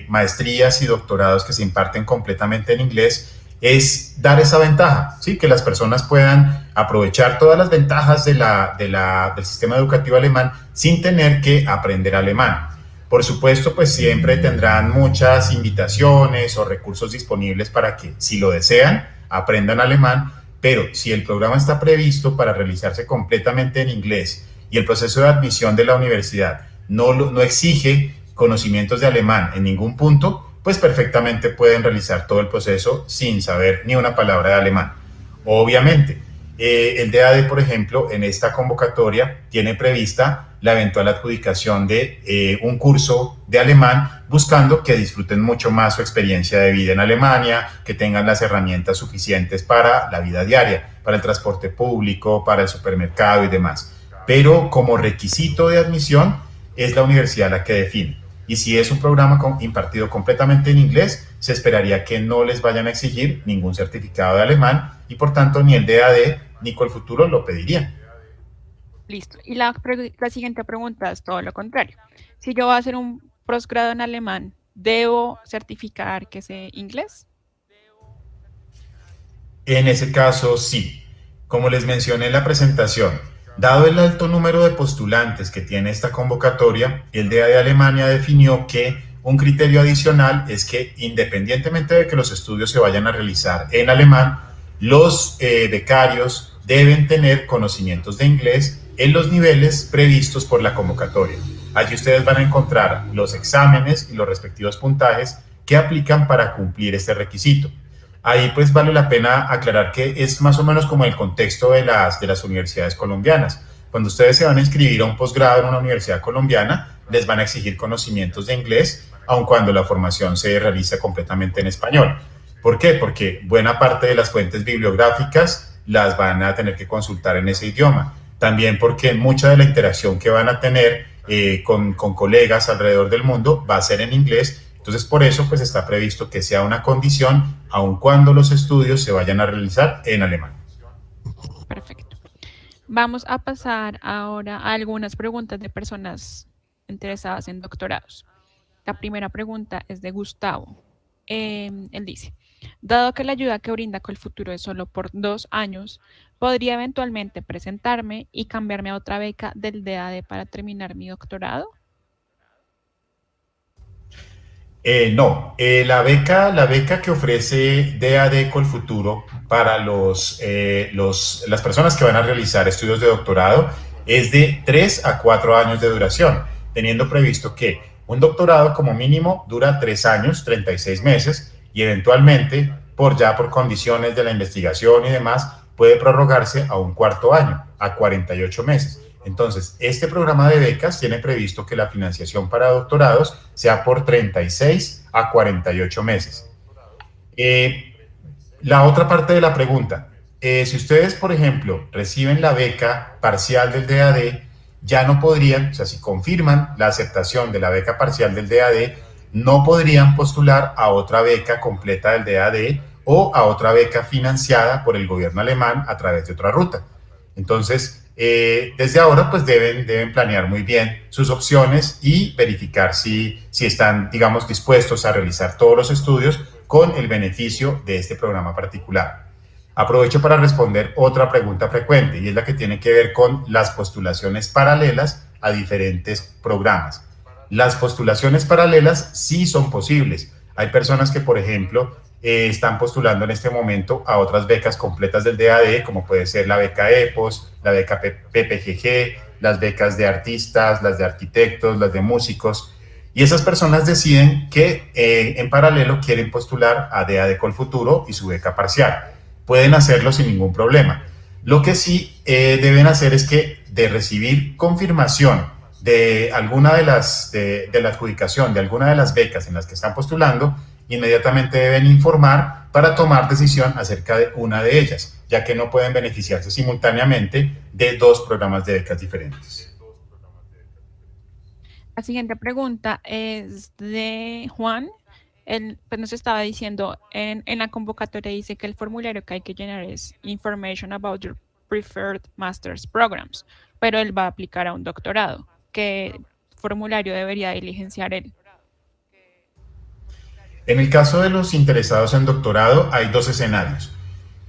maestrías y doctorados que se imparten completamente en inglés es dar esa ventaja, ¿sí? Que las personas puedan aprovechar todas las ventajas del sistema educativo alemán sin tener que aprender alemán. Por supuesto, pues siempre tendrán muchas invitaciones o recursos disponibles para que, si lo desean, aprendan alemán, pero si el programa está previsto para realizarse completamente en inglés y el proceso de admisión de la universidad no exige conocimientos de alemán en ningún punto, pues perfectamente pueden realizar todo el proceso sin saber ni una palabra de alemán. Obviamente, el DAD, por ejemplo, en esta convocatoria tiene prevista la eventual adjudicación de un curso de alemán, buscando que disfruten mucho más su experiencia de vida en Alemania, que tengan las herramientas suficientes para la vida diaria, para el transporte público, para el supermercado y demás. Pero como requisito de admisión es la universidad la que define. Y si es un programa impartido completamente en inglés, se esperaría que no les vayan a exigir ningún certificado de alemán y por tanto ni el DAD ni Colfuturo lo pedirían. Listo. Y la siguiente pregunta es todo lo contrario. Si yo voy a hacer un posgrado en alemán, ¿debo certificar que sé inglés? En ese caso, sí. Como les mencioné en la presentación, dado el alto número de postulantes que tiene esta convocatoria, el DAD de Alemania definió que un criterio adicional es que, independientemente de que los estudios se vayan a realizar en alemán, los becarios deben tener conocimientos de inglés en los niveles previstos por la convocatoria. Allí ustedes van a encontrar los exámenes y los respectivos puntajes que aplican para cumplir este requisito. Ahí pues vale la pena aclarar que es más o menos como el contexto de las universidades colombianas. Cuando ustedes se van a inscribir a un posgrado en una universidad colombiana, les van a exigir conocimientos de inglés, aun cuando la formación se realiza completamente en español. ¿Por qué? Porque buena parte de las fuentes bibliográficas las van a tener que consultar en ese idioma. También porque mucha de la interacción que van a tener con colegas alrededor del mundo, va a ser en inglés. Entonces, por eso, pues está previsto que sea una condición, aun cuando los estudios se vayan a realizar en alemán. Perfecto. Vamos a pasar ahora a algunas preguntas de personas interesadas en doctorados. La primera pregunta es de Gustavo. Él dice, dado que la ayuda que brinda Colfuturo es solo por 2 años, ¿podría eventualmente presentarme y cambiarme a otra beca del DAD para terminar mi doctorado? No, la beca que ofrece DAD Colfuturo para las personas que van a realizar estudios de doctorado es de 3 a 4 años de duración, teniendo previsto que un doctorado como mínimo dura 3 años, 36 meses, y eventualmente, por condiciones de la investigación y demás, puede prorrogarse a un cuarto año, a 48 meses. Entonces, este programa de becas tiene previsto que la financiación para doctorados sea por 36 a 48 meses. La otra parte de la pregunta, si ustedes, por ejemplo, reciben la beca parcial del DAD, ya no podrían, o sea, si confirman la aceptación de la beca parcial del DAD, no podrían postular a otra beca completa del DAD o a otra beca financiada por el gobierno alemán a través de otra ruta. Entonces, desde ahora, pues deben planear muy bien sus opciones y verificar si están, digamos, dispuestos a realizar todos los estudios con el beneficio de este programa particular. Aprovecho para responder otra pregunta frecuente y es la que tiene que ver con las postulaciones paralelas a diferentes programas. Las postulaciones paralelas sí son posibles. Hay personas que, por ejemplo, están postulando en este momento a otras becas completas del DAD, como puede ser la beca EPOS, la beca PPGG, las becas de artistas, las de arquitectos, las de músicos. Y esas personas deciden que en paralelo quieren postular a DAD Colfuturo y su beca parcial. Pueden hacerlo sin ningún problema. Lo que sí deben hacer es que de recibir confirmación de alguna de la adjudicación de alguna de las becas en las que están postulando, inmediatamente deben informar para tomar decisión acerca de una de ellas, ya que no pueden beneficiarse simultáneamente de dos programas de becas diferentes. La siguiente pregunta es de Juan. Él pues, nos estaba diciendo, en la convocatoria dice que el formulario que hay que llenar es Information about your preferred master's programs, pero él va a aplicar a un doctorado. ¿Qué formulario debería diligenciar él? En el caso de los interesados en doctorado, hay dos escenarios.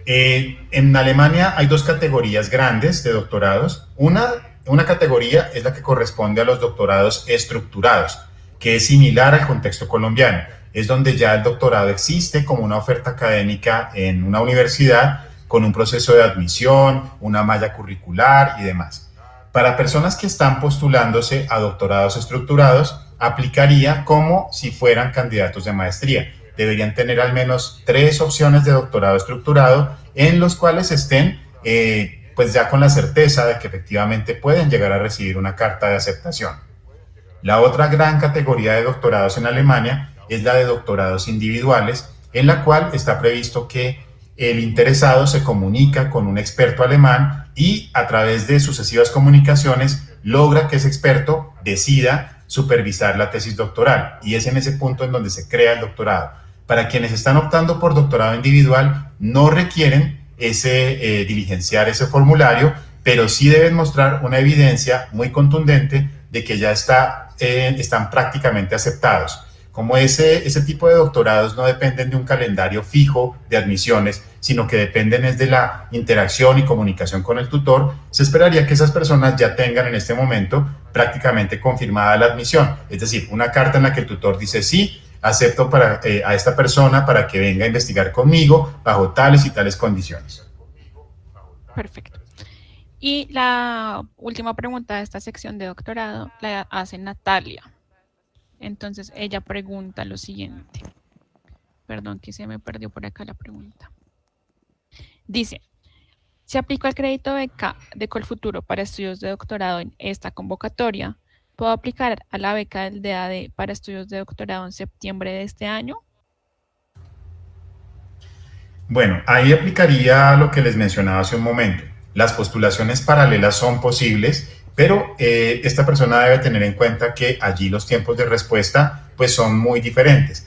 En Alemania hay dos categorías grandes de doctorados. Una categoría es la que corresponde a los doctorados estructurados, que es similar al contexto colombiano. Es donde ya el doctorado existe como una oferta académica en una universidad con un proceso de admisión, una malla curricular y demás. Para personas que están postulándose a doctorados estructurados, aplicaría como si fueran candidatos de maestría. Deberían tener al menos 3 opciones de doctorado estructurado en los cuales estén pues ya con la certeza de que efectivamente pueden llegar a recibir una carta de aceptación. La otra gran categoría de doctorados en Alemania es la de doctorados individuales, en la cual está previsto que el interesado se comunica con un experto alemán y a través de sucesivas comunicaciones logra que ese experto decida supervisar la tesis doctoral, y es en ese punto en donde se crea el doctorado. Para quienes están optando por doctorado individual, no requieren diligenciar ese formulario, pero sí deben mostrar una evidencia muy contundente de que ya están prácticamente aceptados. Como ese tipo de doctorados no dependen de un calendario fijo de admisiones, sino que dependen es de la interacción y comunicación con el tutor, se esperaría que esas personas ya tengan en este momento prácticamente confirmada la admisión. Es decir, una carta en la que el tutor dice sí, acepto a esta persona para que venga a investigar conmigo bajo tales y tales condiciones. Perfecto. Y la última pregunta de esta sección de doctorado la hace Natalia. Entonces ella pregunta lo siguiente. Perdón que se me perdió por acá la pregunta. Dice, ¿se aplica el crédito beca de Colfuturo para estudios de doctorado en esta convocatoria? ¿Puedo aplicar a la beca del DAD para estudios de doctorado en septiembre de este año? Bueno, ahí aplicaría lo que les mencionaba hace un momento. Las postulaciones paralelas son posibles, pero esta persona debe tener en cuenta que allí los tiempos de respuesta pues son muy diferentes.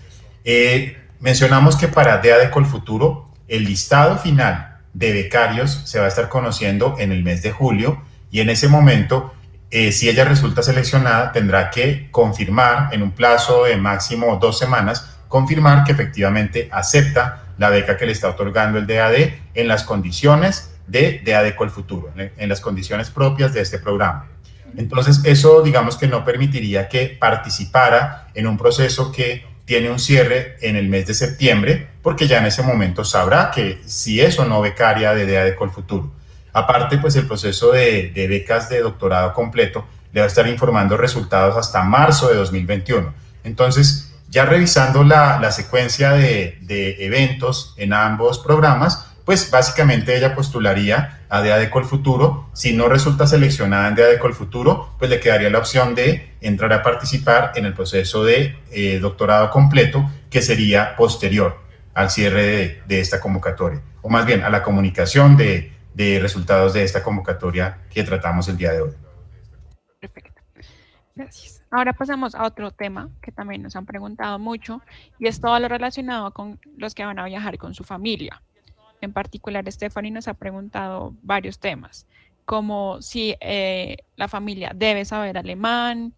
Mencionamos que para DEA de Colfuturo el listado final de becarios se va a estar conociendo en el mes de julio, y en ese momento, si ella resulta seleccionada, tendrá que confirmar en un plazo de máximo 2 semanas, confirmar que efectivamente acepta la beca que le está otorgando el DAD en las condiciones de DAD Colfuturo, en las condiciones propias de este programa. Entonces, eso digamos que no permitiría que participara en un proceso que tiene un cierre en el mes de septiembre, porque ya en ese momento sabrá que si es o no becaria de DAD Colfuturo. Aparte, pues el proceso de becas de doctorado completo le va a estar informando resultados hasta marzo de 2021. Entonces, ya revisando la secuencia de eventos en ambos programas, pues básicamente ella postularía a DEA de Colfuturo. Si no resulta seleccionada en DEA de Colfuturo, pues le quedaría la opción de entrar a participar en el proceso de doctorado completo, que sería posterior al cierre de esta convocatoria, o más bien a la comunicación de resultados de esta convocatoria que tratamos el día de hoy. Perfecto. Gracias. Ahora pasamos a otro tema que también nos han preguntado mucho, y es todo lo relacionado con los que van a viajar con su familia. En particular, Stephanie nos ha preguntado varios temas, como si la familia debe saber alemán,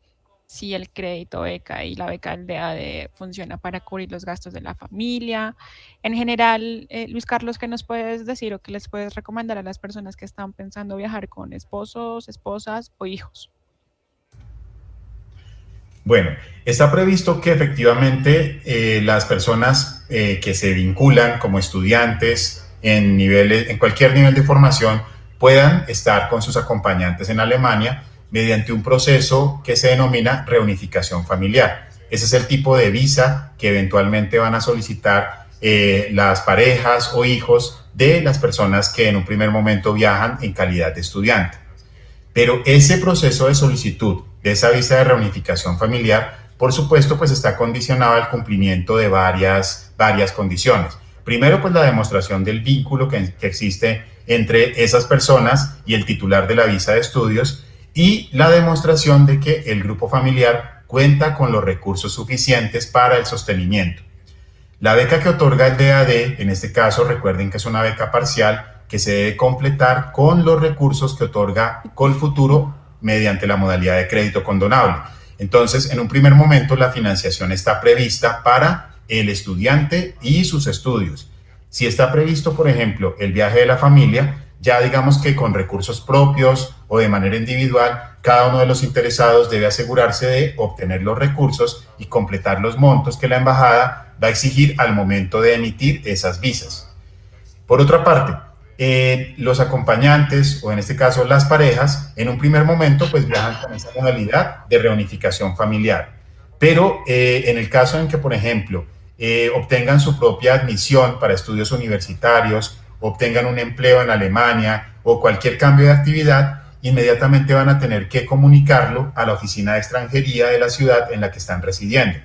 si el crédito beca y la beca del DAD funciona para cubrir los gastos de la familia. En general, Luis Carlos, ¿qué nos puedes decir o qué les puedes recomendar a las personas que están pensando viajar con esposos, esposas o hijos? Bueno, está previsto que efectivamente las personas que se vinculan como estudiantes en cualquier nivel de formación puedan estar con sus acompañantes en Alemania mediante un proceso que se denomina reunificación familiar. Ese es el tipo de visa que eventualmente van a solicitar las parejas o hijos de las personas que en un primer momento viajan en calidad de estudiante. Pero ese proceso de solicitud de esa visa de reunificación familiar, por supuesto, pues está condicionado al cumplimiento de varias condiciones. Primero, pues la demostración del vínculo que existe entre esas personas y el titular de la visa de estudios, y la demostración de que el grupo familiar cuenta con los recursos suficientes para el sostenimiento. La beca que otorga el DAD, en este caso, recuerden que es una beca parcial que se debe completar con los recursos que otorga Colfuturo mediante la modalidad de crédito condonable. Entonces, en un primer momento, la financiación está prevista para el estudiante y sus estudios. Si está previsto, por ejemplo, el viaje de la familia, ya digamos que con recursos propios o de manera individual, cada uno de los interesados debe asegurarse de obtener los recursos y completar los montos que la embajada va a exigir al momento de emitir esas visas. Por otra parte, los acompañantes, o en este caso las parejas, en un primer momento pues viajan con esa modalidad de reunificación familiar. Pero en el caso en que, por ejemplo, obtengan su propia admisión para estudios universitarios, obtengan un empleo en Alemania o cualquier cambio de actividad, inmediatamente van a tener que comunicarlo a la oficina de extranjería de la ciudad en la que están residiendo.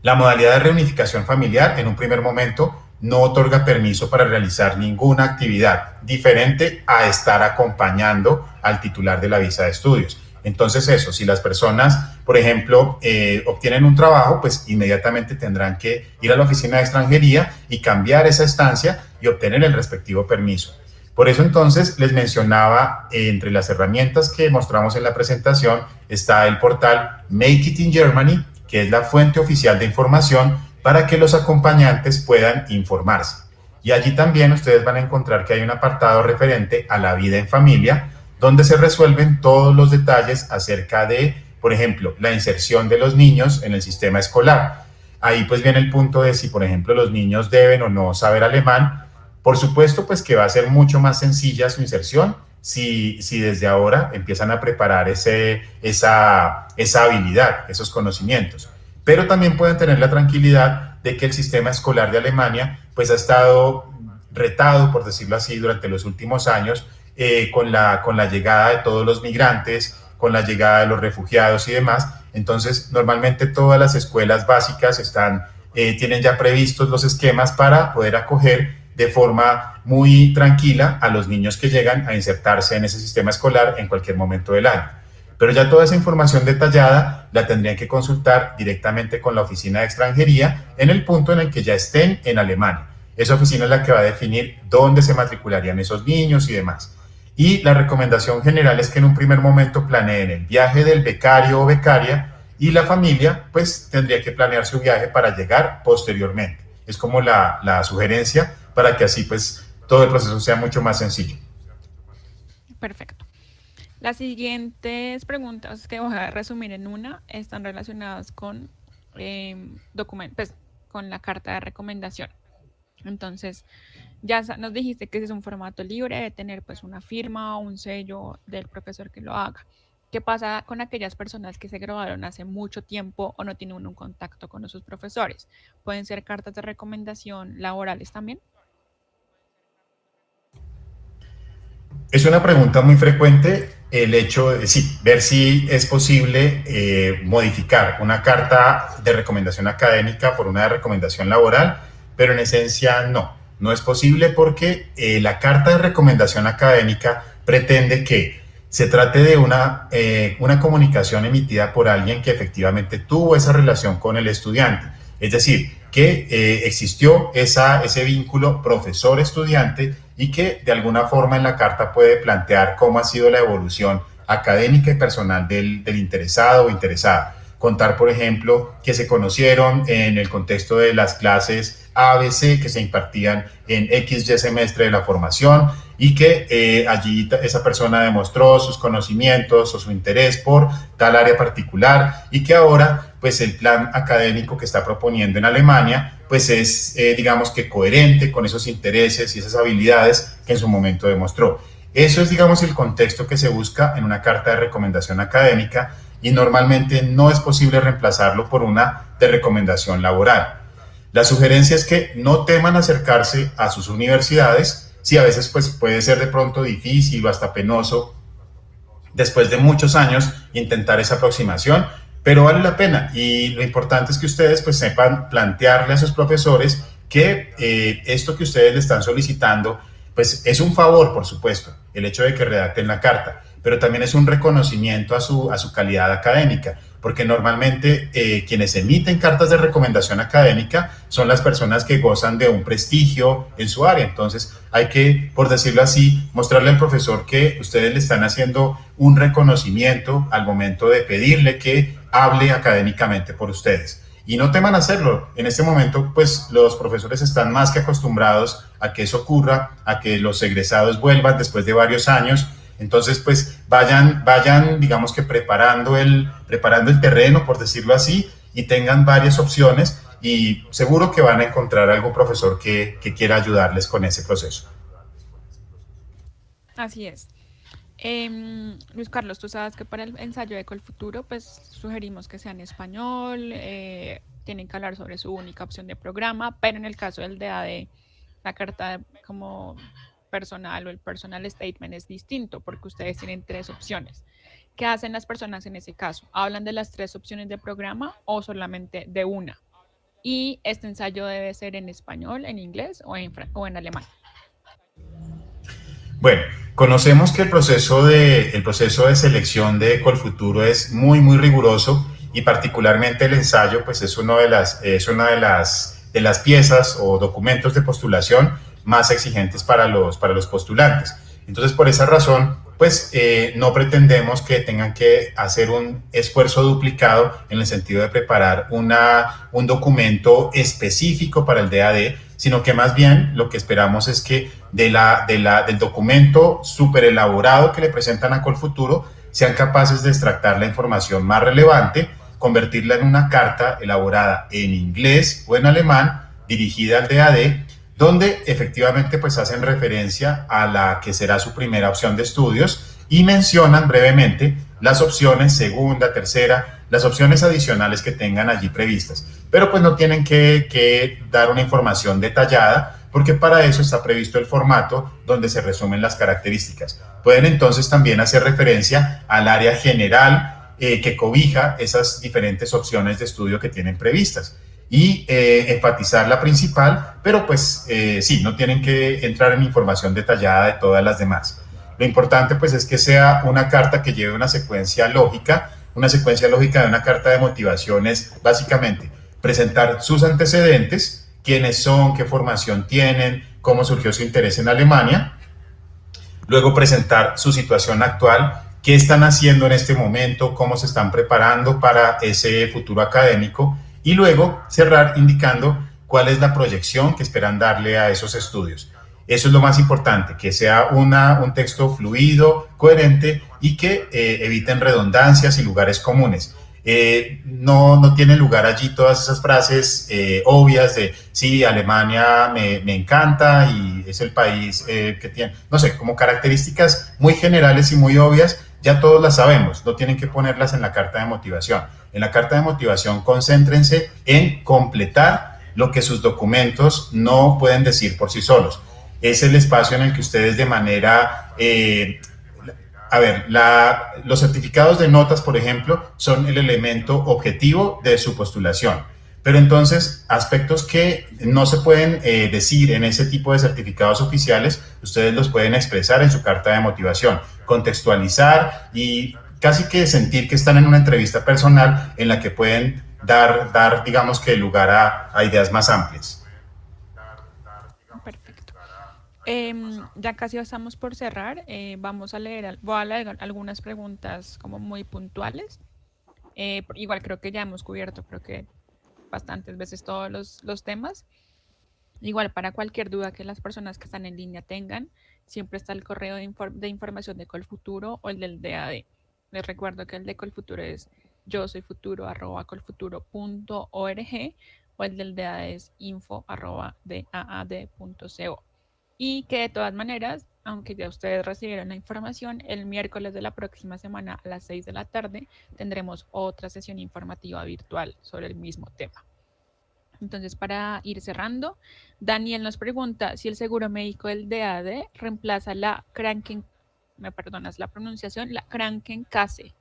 La modalidad de reunificación familiar en un primer momento no otorga permiso para realizar ninguna actividad diferente a estar acompañando al titular de la visa de estudios. Entonces eso, si las personas, por ejemplo, obtienen un trabajo, pues inmediatamente tendrán que ir a la oficina de extranjería y cambiar esa estancia y obtener el respectivo permiso. Por eso entonces les mencionaba, entre las herramientas que mostramos en la presentación está el portal Make It in Germany, que es la fuente oficial de información para que los acompañantes puedan informarse. Y allí también ustedes van a encontrar que hay un apartado referente a la vida en familia, donde se resuelven todos los detalles acerca de, por ejemplo, la inserción de los niños en el sistema escolar. Ahí pues viene el punto de si, por ejemplo, los niños deben o no saber alemán. Por supuesto, pues que va a ser mucho más sencilla su inserción si desde ahora empiezan a preparar esa habilidad, esos conocimientos. Pero también pueden tener la tranquilidad de que el sistema escolar de Alemania pues ha estado retado, por decirlo así, durante los últimos años con la llegada de todos los migrantes, con la llegada de los refugiados y demás. Entonces, normalmente todas las escuelas básicas tienen ya previstos los esquemas para poder acoger de forma muy tranquila a los niños que llegan a insertarse en ese sistema escolar en cualquier momento del año. Pero ya toda esa información detallada la tendrían que consultar directamente con la oficina de extranjería en el punto en el que ya estén en Alemania. Esa oficina es la que va a definir dónde se matricularían esos niños y demás. Y la recomendación general es que en un primer momento planeen el viaje del becario o becaria y la familia pues tendría que planear su viaje para llegar posteriormente. Es como la sugerencia para que así pues todo el proceso sea mucho más sencillo. Perfecto. Las siguientes preguntas que voy a resumir en una están relacionadas con pues, con la carta de recomendación. Entonces, ya nos dijiste que es un formato libre de tener pues una firma o un sello del profesor que lo haga. ¿Qué pasa con aquellas personas que se graduaron hace mucho tiempo o no tienen un contacto con sus profesores? ¿Pueden ser cartas de recomendación laborales también? Es una pregunta muy frecuente el hecho de sí, ver si es posible modificar una carta de recomendación académica por una de recomendación laboral, pero en esencia no es posible porque la carta de recomendación académica pretende que se trate de una comunicación emitida por alguien que efectivamente tuvo esa relación con el estudiante, es decir, que existió ese vínculo profesor-estudiante y que de alguna forma en la carta puede plantear cómo ha sido la evolución académica y personal del interesado o interesada. Contar, por ejemplo, que se conocieron en el contexto de las clases ABC que se impartían en XY semestre de la formación y que allí esa persona demostró sus conocimientos o su interés por tal área particular y que ahora pues el plan académico que está proponiendo en Alemania pues es digamos que coherente con esos intereses y esas habilidades que en su momento demostró. Eso es digamos el contexto que se busca en una carta de recomendación académica y normalmente no es posible reemplazarlo por una de recomendación laboral. La sugerencia es que no teman acercarse a sus universidades, si a veces pues, puede ser de pronto difícil o hasta penoso después de muchos años intentar esa aproximación, pero vale la pena y lo importante es que ustedes pues sepan plantearle a sus profesores que esto que ustedes le están solicitando pues es un favor, por supuesto, el hecho de que redacten la carta, pero también es un reconocimiento a su calidad académica, porque normalmente quienes emiten cartas de recomendación académica son las personas que gozan de un prestigio en su área. Entonces hay que, por decirlo así, mostrarle al profesor que ustedes le están haciendo un reconocimiento al momento de pedirle que hable académicamente por ustedes. Y no teman hacerlo. En este momento, pues los profesores están más que acostumbrados a que eso ocurra, a que los egresados vuelvan después de varios años. Entonces, pues vayan, digamos que preparando el terreno, por decirlo así, y tengan varias opciones y seguro que van a encontrar algún profesor que quiera ayudarles con ese proceso. Así es. Luis Carlos, tú sabes que para el ensayo de Colfuturo, pues sugerimos que sea en español, tienen que hablar sobre su única opción de programa, pero en el caso del DAD, la carta como personal o el personal statement es distinto porque ustedes tienen 3 opciones. ¿Qué hacen las personas en ese caso? ¿Hablan de las 3 opciones de programa o solamente de una? Y este ensayo debe ser en español, en inglés o en alemán. Bueno, conocemos que el proceso de selección de Colfuturo es muy riguroso y particularmente el ensayo pues es una de las piezas o documentos de postulación más exigentes para los postulantes. Entonces, por esa razón, pues no pretendemos que tengan que hacer un esfuerzo duplicado en el sentido de preparar un documento específico para el DAD, sino que más bien lo que esperamos es que del documento súper elaborado que le presentan a Colfuturo sean capaces de extractar la información más relevante, convertirla en una carta elaborada en inglés o en alemán, dirigida al DAD, donde efectivamente pues hacen referencia a la que será su primera opción de estudios y mencionan brevemente las opciones segunda, tercera, las opciones adicionales que tengan allí previstas. Pero pues no tienen que dar una información detallada porque para eso está previsto el formato donde se resumen las características. Pueden entonces también hacer referencia al área general que cobija esas diferentes opciones de estudio que tienen previstas. y enfatizar la principal, pero pues sí, no tienen que entrar en información detallada de todas las demás. Lo importante pues es que sea una carta que lleve una secuencia lógica. Una secuencia lógica de una carta de motivación es básicamente presentar sus antecedentes, quiénes son, qué formación tienen, cómo surgió su interés en Alemania, luego presentar su situación actual, qué están haciendo en este momento, cómo se están preparando para ese futuro académico y luego cerrar indicando cuál es la proyección que esperan darle a esos estudios. Eso es lo más importante, que sea un texto fluido, coherente y que eviten redundancias y lugares comunes. No tiene lugar allí todas esas frases obvias de sí, Alemania me encanta y es el país que tiene, no sé, como características muy generales y muy obvias, ya todos las sabemos, no tienen que ponerlas en la carta de motivación. En la carta de motivación concéntrense en completar lo que sus documentos no pueden decir por sí solos. Es el espacio en el que ustedes de manera los certificados de notas, por ejemplo, son el elemento objetivo de su postulación. Pero entonces, aspectos que no se pueden decir en ese tipo de certificados oficiales, ustedes los pueden expresar en su carta de motivación, contextualizar y casi que sentir que están en una entrevista personal en la que pueden dar digamos que lugar a ideas más amplias. Perfecto. Ya casi estamos por cerrar. Vamos a leer, voy a leer algunas preguntas como muy puntuales. Igual creo que ya hemos cubierto, creo que bastantes veces todos los temas. Igual para cualquier duda que las personas que están en línea tengan, siempre está el correo de información de Colfuturo o el del DAD. Les recuerdo que el de Colfuturo es yo soy futuro@colfuturo.org o el del DAD es info@daad.co. Y que de todas maneras, aunque ya ustedes recibieron la información, el miércoles de la próxima semana a las 6 de la tarde tendremos otra sesión informativa virtual sobre el mismo tema. Entonces, para ir cerrando, Daniel nos pregunta si el seguro médico del DAD reemplaza la Kranken, me perdonas la pronunciación, la Krankenkasse.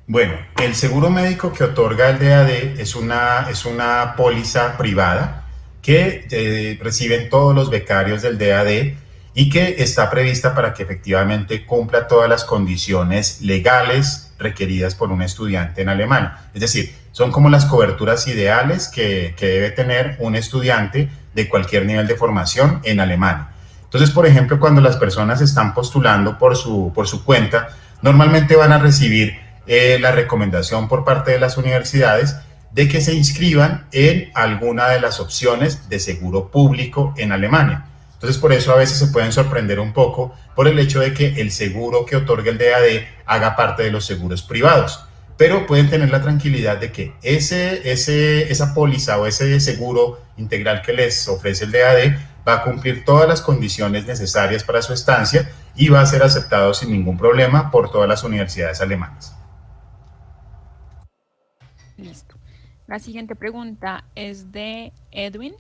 Bueno, el seguro médico que otorga el DAD es una póliza privada que reciben todos los becarios del DAD y que está prevista para que efectivamente cumpla todas las condiciones legales requeridas por un estudiante en Alemania. Es decir, son como las coberturas ideales que debe tener un estudiante de cualquier nivel de formación en Alemania. Entonces, por ejemplo, cuando las personas están postulando por su cuenta, normalmente van a recibir la recomendación por parte de las universidades de que se inscriban en alguna de las opciones de seguro público en Alemania. Entonces, por eso a veces se pueden sorprender un poco por el hecho de que el seguro que otorga el DAD haga parte de los seguros privados. Pero pueden tener la tranquilidad de que esa póliza o ese seguro integral que les ofrece el DAD va a cumplir todas las condiciones necesarias para su estancia y va a ser aceptado sin ningún problema por todas las universidades alemanas. Listo. La siguiente pregunta es de Edwin.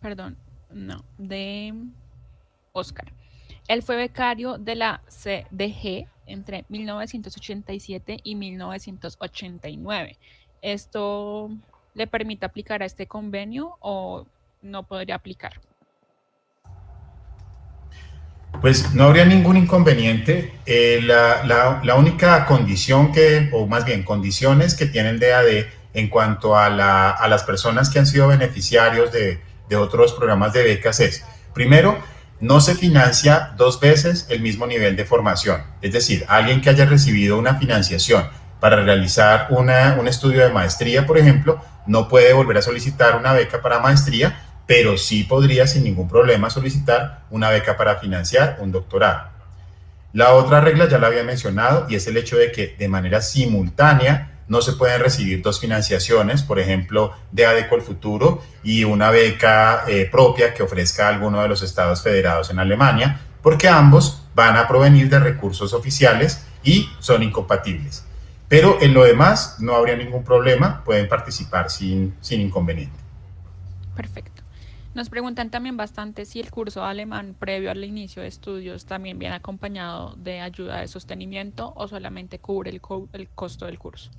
Perdón, no, de Oscar. Él fue becario de la CDG entre 1987 y 1989. ¿Esto le permite aplicar a este convenio o no podría aplicar? Pues no habría ningún inconveniente. La única condición o más bien condiciones que tiene el DAD en cuanto a las personas que han sido beneficiarios de otros programas de becas es, primero, no se financia dos veces el mismo nivel de formación. Es decir, alguien que haya recibido una financiación para realizar un estudio de maestría, por ejemplo, no puede volver a solicitar una beca para maestría, pero sí podría sin ningún problema solicitar una beca para financiar un doctorado. La otra regla ya la había mencionado y es el hecho de que de manera simultánea no se pueden recibir dos financiaciones, por ejemplo, de ADECO el Futuro y una beca propia que ofrezca alguno de los estados federados en Alemania, porque ambos van a provenir de recursos oficiales y son incompatibles. Pero en lo demás no habría ningún problema, pueden participar sin inconveniente. Perfecto. Nos preguntan también bastante si el curso alemán previo al inicio de estudios también viene acompañado de ayuda de sostenimiento o solamente cubre el costo del curso.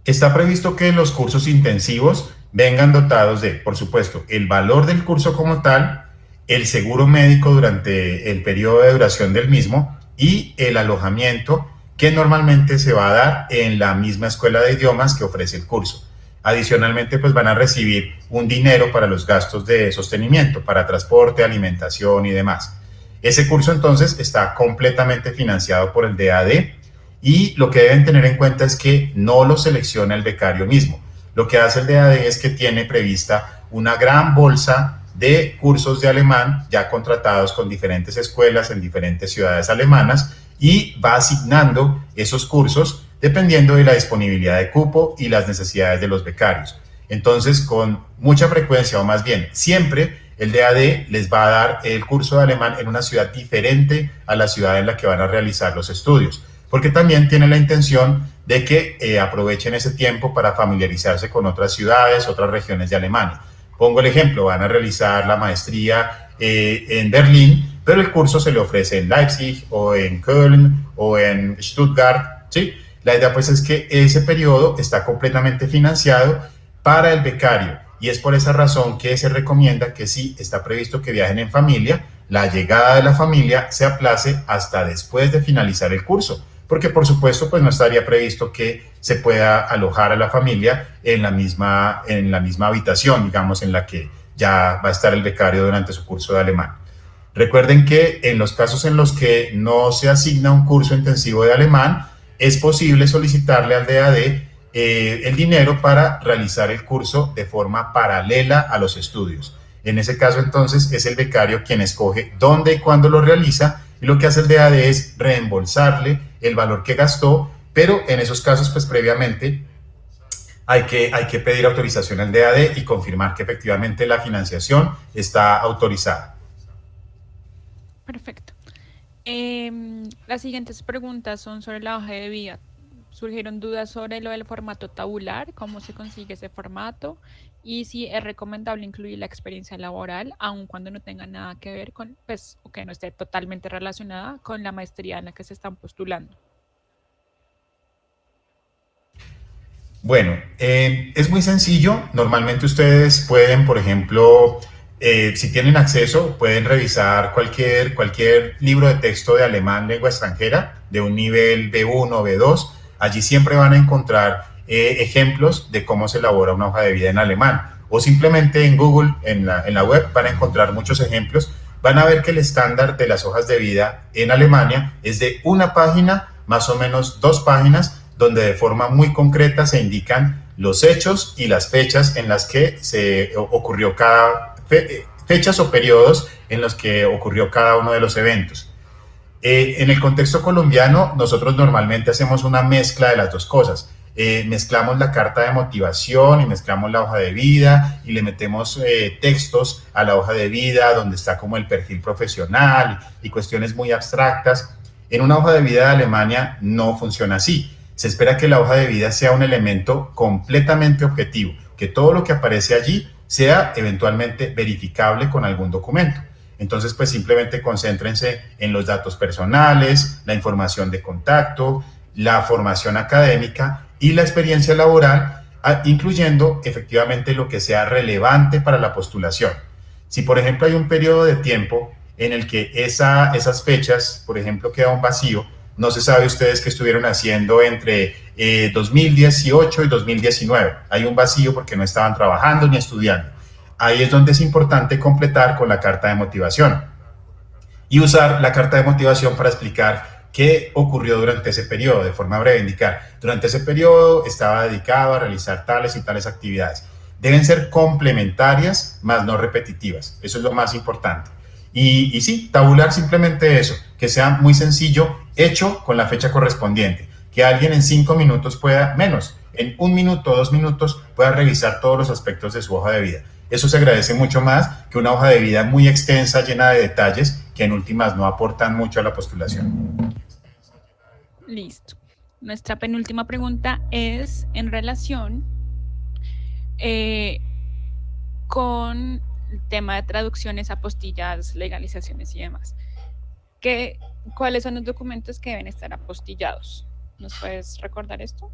Está previsto que los cursos intensivos vengan dotados de, por supuesto, el valor del curso como tal, el seguro médico durante el periodo de duración del mismo y el alojamiento que normalmente se va a dar en la misma escuela de idiomas que ofrece el curso. Adicionalmente, pues van a recibir un dinero para los gastos de sostenimiento, para transporte, alimentación y demás. Ese curso entonces está completamente financiado por el DAD y lo que deben tener en cuenta es que no lo selecciona el becario mismo. Lo que hace el DAD es que tiene prevista una gran bolsa de cursos de alemán ya contratados con diferentes escuelas en diferentes ciudades alemanas y va asignando esos cursos dependiendo de la disponibilidad de cupo y las necesidades de los becarios. Entonces, con mucha frecuencia, o más bien siempre, el DAD les va a dar el curso de alemán en una ciudad diferente a la ciudad en la que van a realizar los estudios, porque también tiene la intención de que aprovechen ese tiempo para familiarizarse con otras ciudades, otras regiones de Alemania. Pongo el ejemplo, van a realizar la maestría en Berlín, pero el curso se le ofrece en Leipzig o en Köln o en Stuttgart, ¿sí? La idea pues es que ese periodo está completamente financiado para el becario y es por esa razón que se recomienda que si está previsto que viajen en familia, la llegada de la familia se aplace hasta después de finalizar el curso, porque por supuesto pues no estaría previsto que se pueda alojar a la familia en la misma habitación, digamos, en la que ya va a estar el becario durante su curso de alemán. Recuerden que en los casos en los que no se asigna un curso intensivo de alemán, es posible solicitarle al DAD el dinero para realizar el curso de forma paralela a los estudios. En ese caso, entonces, es el becario quien escoge dónde y cuándo lo realiza y lo que hace el DAD es reembolsarle el valor que gastó, pero en esos casos, pues previamente hay que pedir autorización al DAD y confirmar que efectivamente la financiación está autorizada. Perfecto. Las siguientes preguntas son sobre la hoja de vida. Surgieron dudas sobre lo del formato tabular, cómo se consigue ese formato y si es recomendable incluir la experiencia laboral, aun cuando no tenga nada que ver con, pues, o que no esté totalmente relacionada con la maestría en la que se están postulando. Bueno, es muy sencillo. Normalmente ustedes pueden, por ejemplo, si tienen acceso, pueden revisar cualquier libro de texto de alemán lengua extranjera de un nivel B1 o B2. Allí siempre van a encontrar ejemplos de cómo se elabora una hoja de vida en alemán. O simplemente en Google, en la web, van a encontrar muchos ejemplos. Van a ver que el estándar de las hojas de vida en Alemania es de una página, más o menos 2 páginas, donde de forma muy concreta se indican los hechos y las fechas en las que se ocurrió fechas o periodos en los que ocurrió cada uno de los eventos. En el contexto colombiano, nosotros normalmente hacemos una mezcla de las dos cosas. Mezclamos la carta de motivación y mezclamos la hoja de vida y le metemos textos a la hoja de vida donde está como el perfil profesional y cuestiones muy abstractas. En una hoja de vida de Alemania no funciona así. Se espera que la hoja de vida sea un elemento completamente objetivo, que todo lo que aparece allí sea eventualmente verificable con algún documento. Entonces, pues simplemente concéntrense en los datos personales, la información de contacto, la formación académica y la experiencia laboral, incluyendo efectivamente lo que sea relevante para la postulación. Si, por ejemplo, hay un periodo de tiempo en el que esas fechas, por ejemplo, queda un vacío, no se sabe ustedes qué estuvieron haciendo entre 2018 y 2019. Hay un vacío porque no estaban trabajando ni estudiando. Ahí es donde es importante completar con la carta de motivación y usar la carta de motivación para explicar qué ocurrió durante ese periodo, de forma breve, indicar, durante ese periodo estaba dedicado a realizar tales y tales actividades. Deben ser complementarias, más no repetitivas. Eso es lo más importante. Y sí, tabular simplemente eso, que sea muy sencillo, hecho con la fecha correspondiente, que alguien en 5 minutos pueda, menos, en 1 minuto, 2 minutos, pueda revisar todos los aspectos de su hoja de vida. Eso se agradece mucho más que una hoja de vida muy extensa, llena de detalles, que en últimas no aportan mucho a la postulación. Listo. Nuestra penúltima pregunta es en relación con el tema de traducciones, apostillas, legalizaciones y demás. ¿Cuáles son los documentos que deben estar apostillados? ¿Nos puedes recordar esto?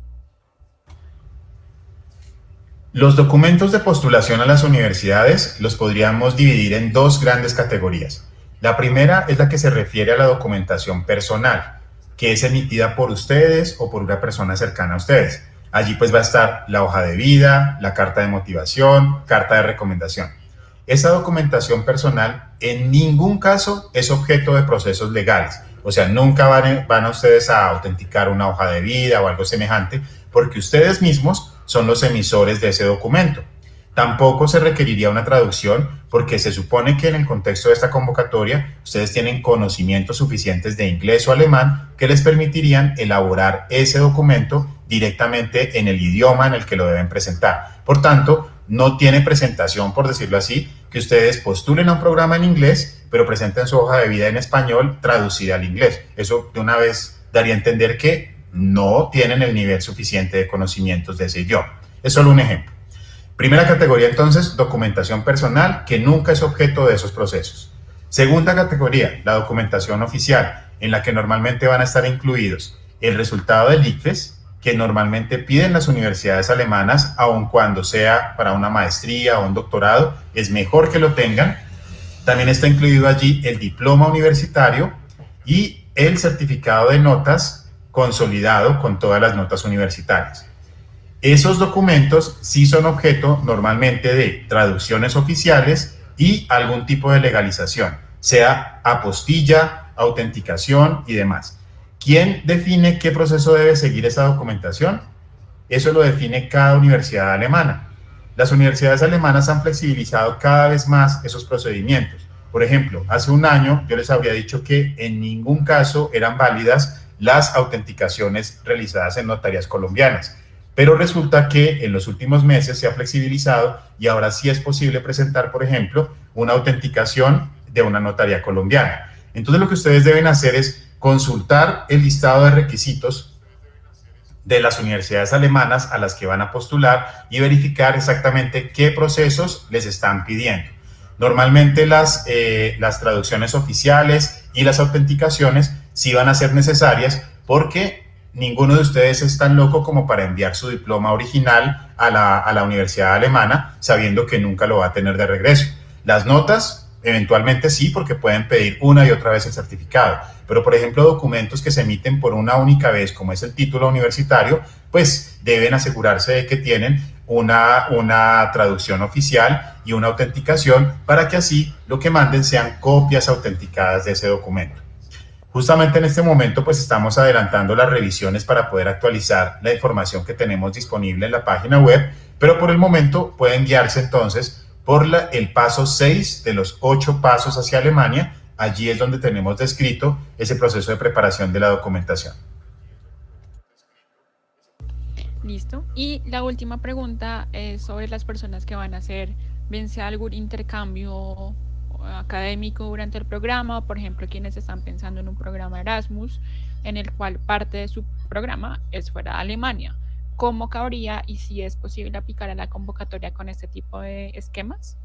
Los documentos de postulación a las universidades los podríamos dividir en dos grandes categorías. La primera es la que se refiere a la documentación personal, que es emitida por ustedes o por una persona cercana a ustedes. Allí pues va a estar la hoja de vida, la carta de motivación, carta de recomendación. Esa documentación personal en ningún caso es objeto de procesos legales. O sea, nunca van a ustedes a autenticar una hoja de vida o algo semejante, porque ustedes mismos son los emisores de ese documento. Tampoco se requeriría una traducción porque se supone que en el contexto de esta convocatoria ustedes tienen conocimientos suficientes de inglés o alemán que les permitirían elaborar ese documento directamente en el idioma en el que lo deben presentar. Por tanto, no tiene presentación, por decirlo así, que ustedes postulen a un programa en inglés, pero presenten su hoja de vida en español traducida al inglés. Eso de una vez daría a entender que no tienen el nivel suficiente de conocimientos de ese idioma. Es solo un ejemplo. Primera categoría, entonces, documentación personal, que nunca es objeto de esos procesos. Segunda categoría, la documentación oficial, en la que normalmente van a estar incluidos el resultado del ICFES, que normalmente piden las universidades alemanas, aun cuando sea para una maestría o un doctorado, es mejor que lo tengan. También está incluido allí el diploma universitario y el certificado de notas consolidado con todas las notas universitarias. Esos documentos sí son objeto normalmente de traducciones oficiales y algún tipo de legalización, sea apostilla, autenticación y demás. ¿Quién define qué proceso debe seguir esa documentación? Eso lo define cada universidad alemana. Las universidades alemanas han flexibilizado cada vez más esos procedimientos. Por ejemplo, hace un año yo les habría dicho que en ningún caso eran válidas las autenticaciones realizadas en notarías colombianas. Pero resulta que en los últimos meses se ha flexibilizado y ahora sí es posible presentar, por ejemplo, una autenticación de una notaría colombiana. Entonces lo que ustedes deben hacer es consultar el listado de requisitos de las universidades alemanas a las que van a postular y verificar exactamente qué procesos les están pidiendo. Normalmente las traducciones oficiales y las autenticaciones sí van a ser necesarias porque ninguno de ustedes es tan loco como para enviar su diploma original a la universidad alemana sabiendo que nunca lo va a tener de regreso. Las notas, eventualmente sí, porque pueden pedir una y otra vez el certificado. Pero, por ejemplo, documentos que se emiten por una única vez, como es el título universitario, pues deben asegurarse de que tienen una traducción oficial y una autenticación para que así lo que manden sean copias autenticadas de ese documento. Justamente en este momento pues estamos adelantando las revisiones para poder actualizar la información que tenemos disponible en la página web, pero por el momento pueden guiarse entonces por el paso 6 de los 8 pasos hacia Alemania. Allí es donde tenemos descrito ese proceso de preparación de la documentación. Listo. Y la última pregunta es sobre las personas que van a hacer, bien sea algún intercambio académico durante el programa, por ejemplo, quienes están pensando en un programa Erasmus, en el cual parte de su programa es fuera de Alemania. ¿Cómo cabría y si es posible aplicar a la convocatoria con este tipo de esquemas?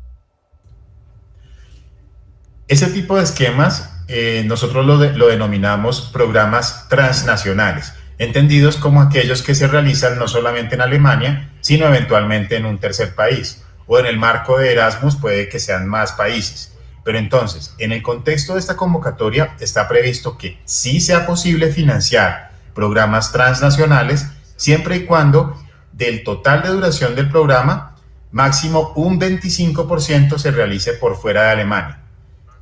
Ese tipo de esquemas nosotros lo denominamos programas transnacionales, entendidos como aquellos que se realizan no solamente en Alemania, sino eventualmente en un tercer país, o en el marco de Erasmus puede que sean más países. Pero entonces, en el contexto de esta convocatoria está previsto que sí sea posible financiar programas transnacionales siempre y cuando del total de duración del programa, máximo un 25% se realice por fuera de Alemania.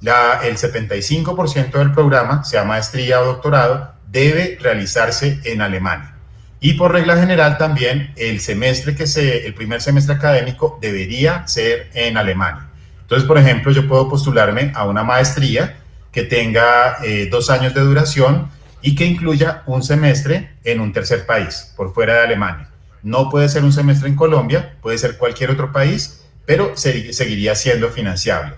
El 75% del programa, sea maestría o doctorado, debe realizarse en Alemania. Y por regla general también el primer semestre académico debería ser en Alemania. Entonces, por ejemplo, yo puedo postularme a una maestría que tenga 2 años de duración y que incluya un semestre en un tercer país, por fuera de Alemania. No puede ser un semestre en Colombia, puede ser cualquier otro país, pero seguiría siendo financiable.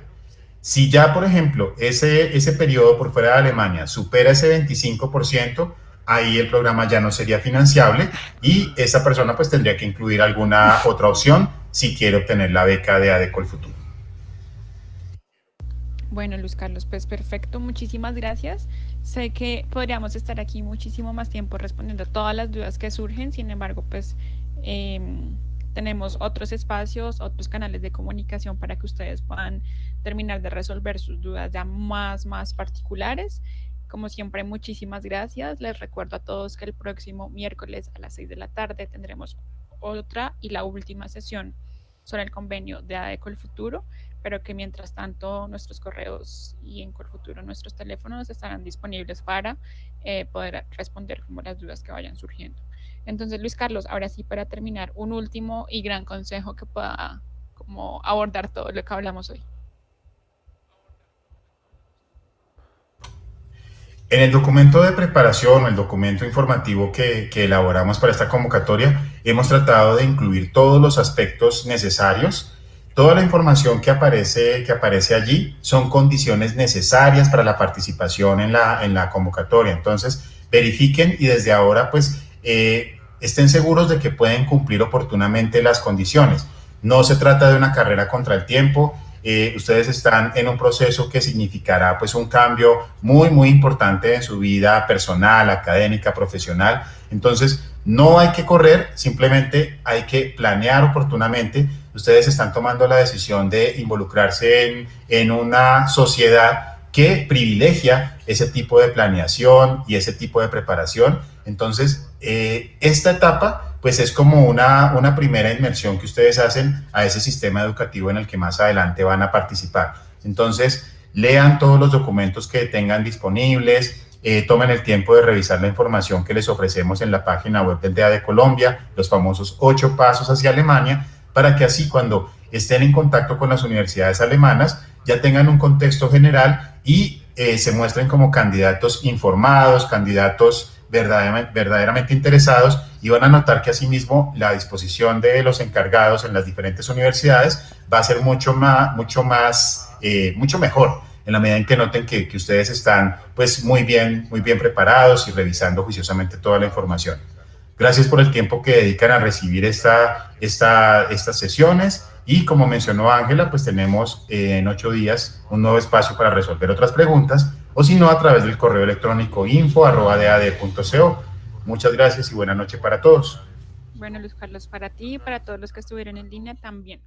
Si ya, por ejemplo, ese periodo por fuera de Alemania supera ese 25%, ahí el programa ya no sería financiable y esa persona pues tendría que incluir alguna otra opción si quiere obtener la beca de ADECO Futuro. Bueno, Luis Carlos, pues perfecto, muchísimas gracias. Sé que podríamos estar aquí muchísimo más tiempo respondiendo todas las dudas que surgen, sin embargo, pues tenemos otros espacios, otros canales de comunicación para que ustedes puedan terminar de resolver sus dudas ya más particulares. Como siempre, muchísimas gracias. Les recuerdo a todos que el próximo miércoles a las 6 de la tarde tendremos otra y la última sesión sobre el convenio de ADECO el futuro, pero que mientras tanto nuestros correos y en Colfuturo nuestros teléfonos estarán disponibles para poder responder como las dudas que vayan surgiendo. Entonces, Luis Carlos, ahora sí, para terminar, un último y gran consejo que pueda como abordar todo lo que hablamos hoy. En el documento de preparación o el documento informativo que elaboramos para esta convocatoria, hemos tratado de incluir todos los aspectos necesarios. Toda la información que aparece allí son condiciones necesarias para la participación en la convocatoria. Entonces, verifiquen y desde ahora, pues, estén seguros de que pueden cumplir oportunamente las condiciones. No se trata de una carrera contra el tiempo. Ustedes están en un proceso que significará pues un cambio muy importante en su vida personal, académica, profesional. Entonces, no hay que correr, simplemente hay que planear oportunamente. Ustedes están tomando la decisión de involucrarse en una sociedad que privilegia ese tipo de planeación y ese tipo de preparación. Entonces, esta etapa pues es como una primera inmersión que ustedes hacen a ese sistema educativo en el que más adelante van a participar. Entonces, lean todos los documentos que tengan disponibles, tomen el tiempo de revisar la información que les ofrecemos en la página web del DEA de Colombia, los famosos 8 pasos hacia Alemania, para que así cuando estén en contacto con las universidades alemanas ya tengan un contexto general y se muestren como candidatos informados, candidatos verdaderamente interesados, y van a notar que asimismo la disposición de los encargados en las diferentes universidades va a ser mucho mejor en la medida en que noten que ustedes están pues muy bien preparados y revisando juiciosamente toda la información. Gracias por el tiempo que dedican a recibir estas sesiones, y como mencionó Ángela, pues tenemos en 8 días un nuevo espacio para resolver otras preguntas, o si no, a través del correo electrónico info@dead.co. Muchas gracias y buena noche para todos. Bueno, Luis Carlos, para ti y para todos los que estuvieron en línea también.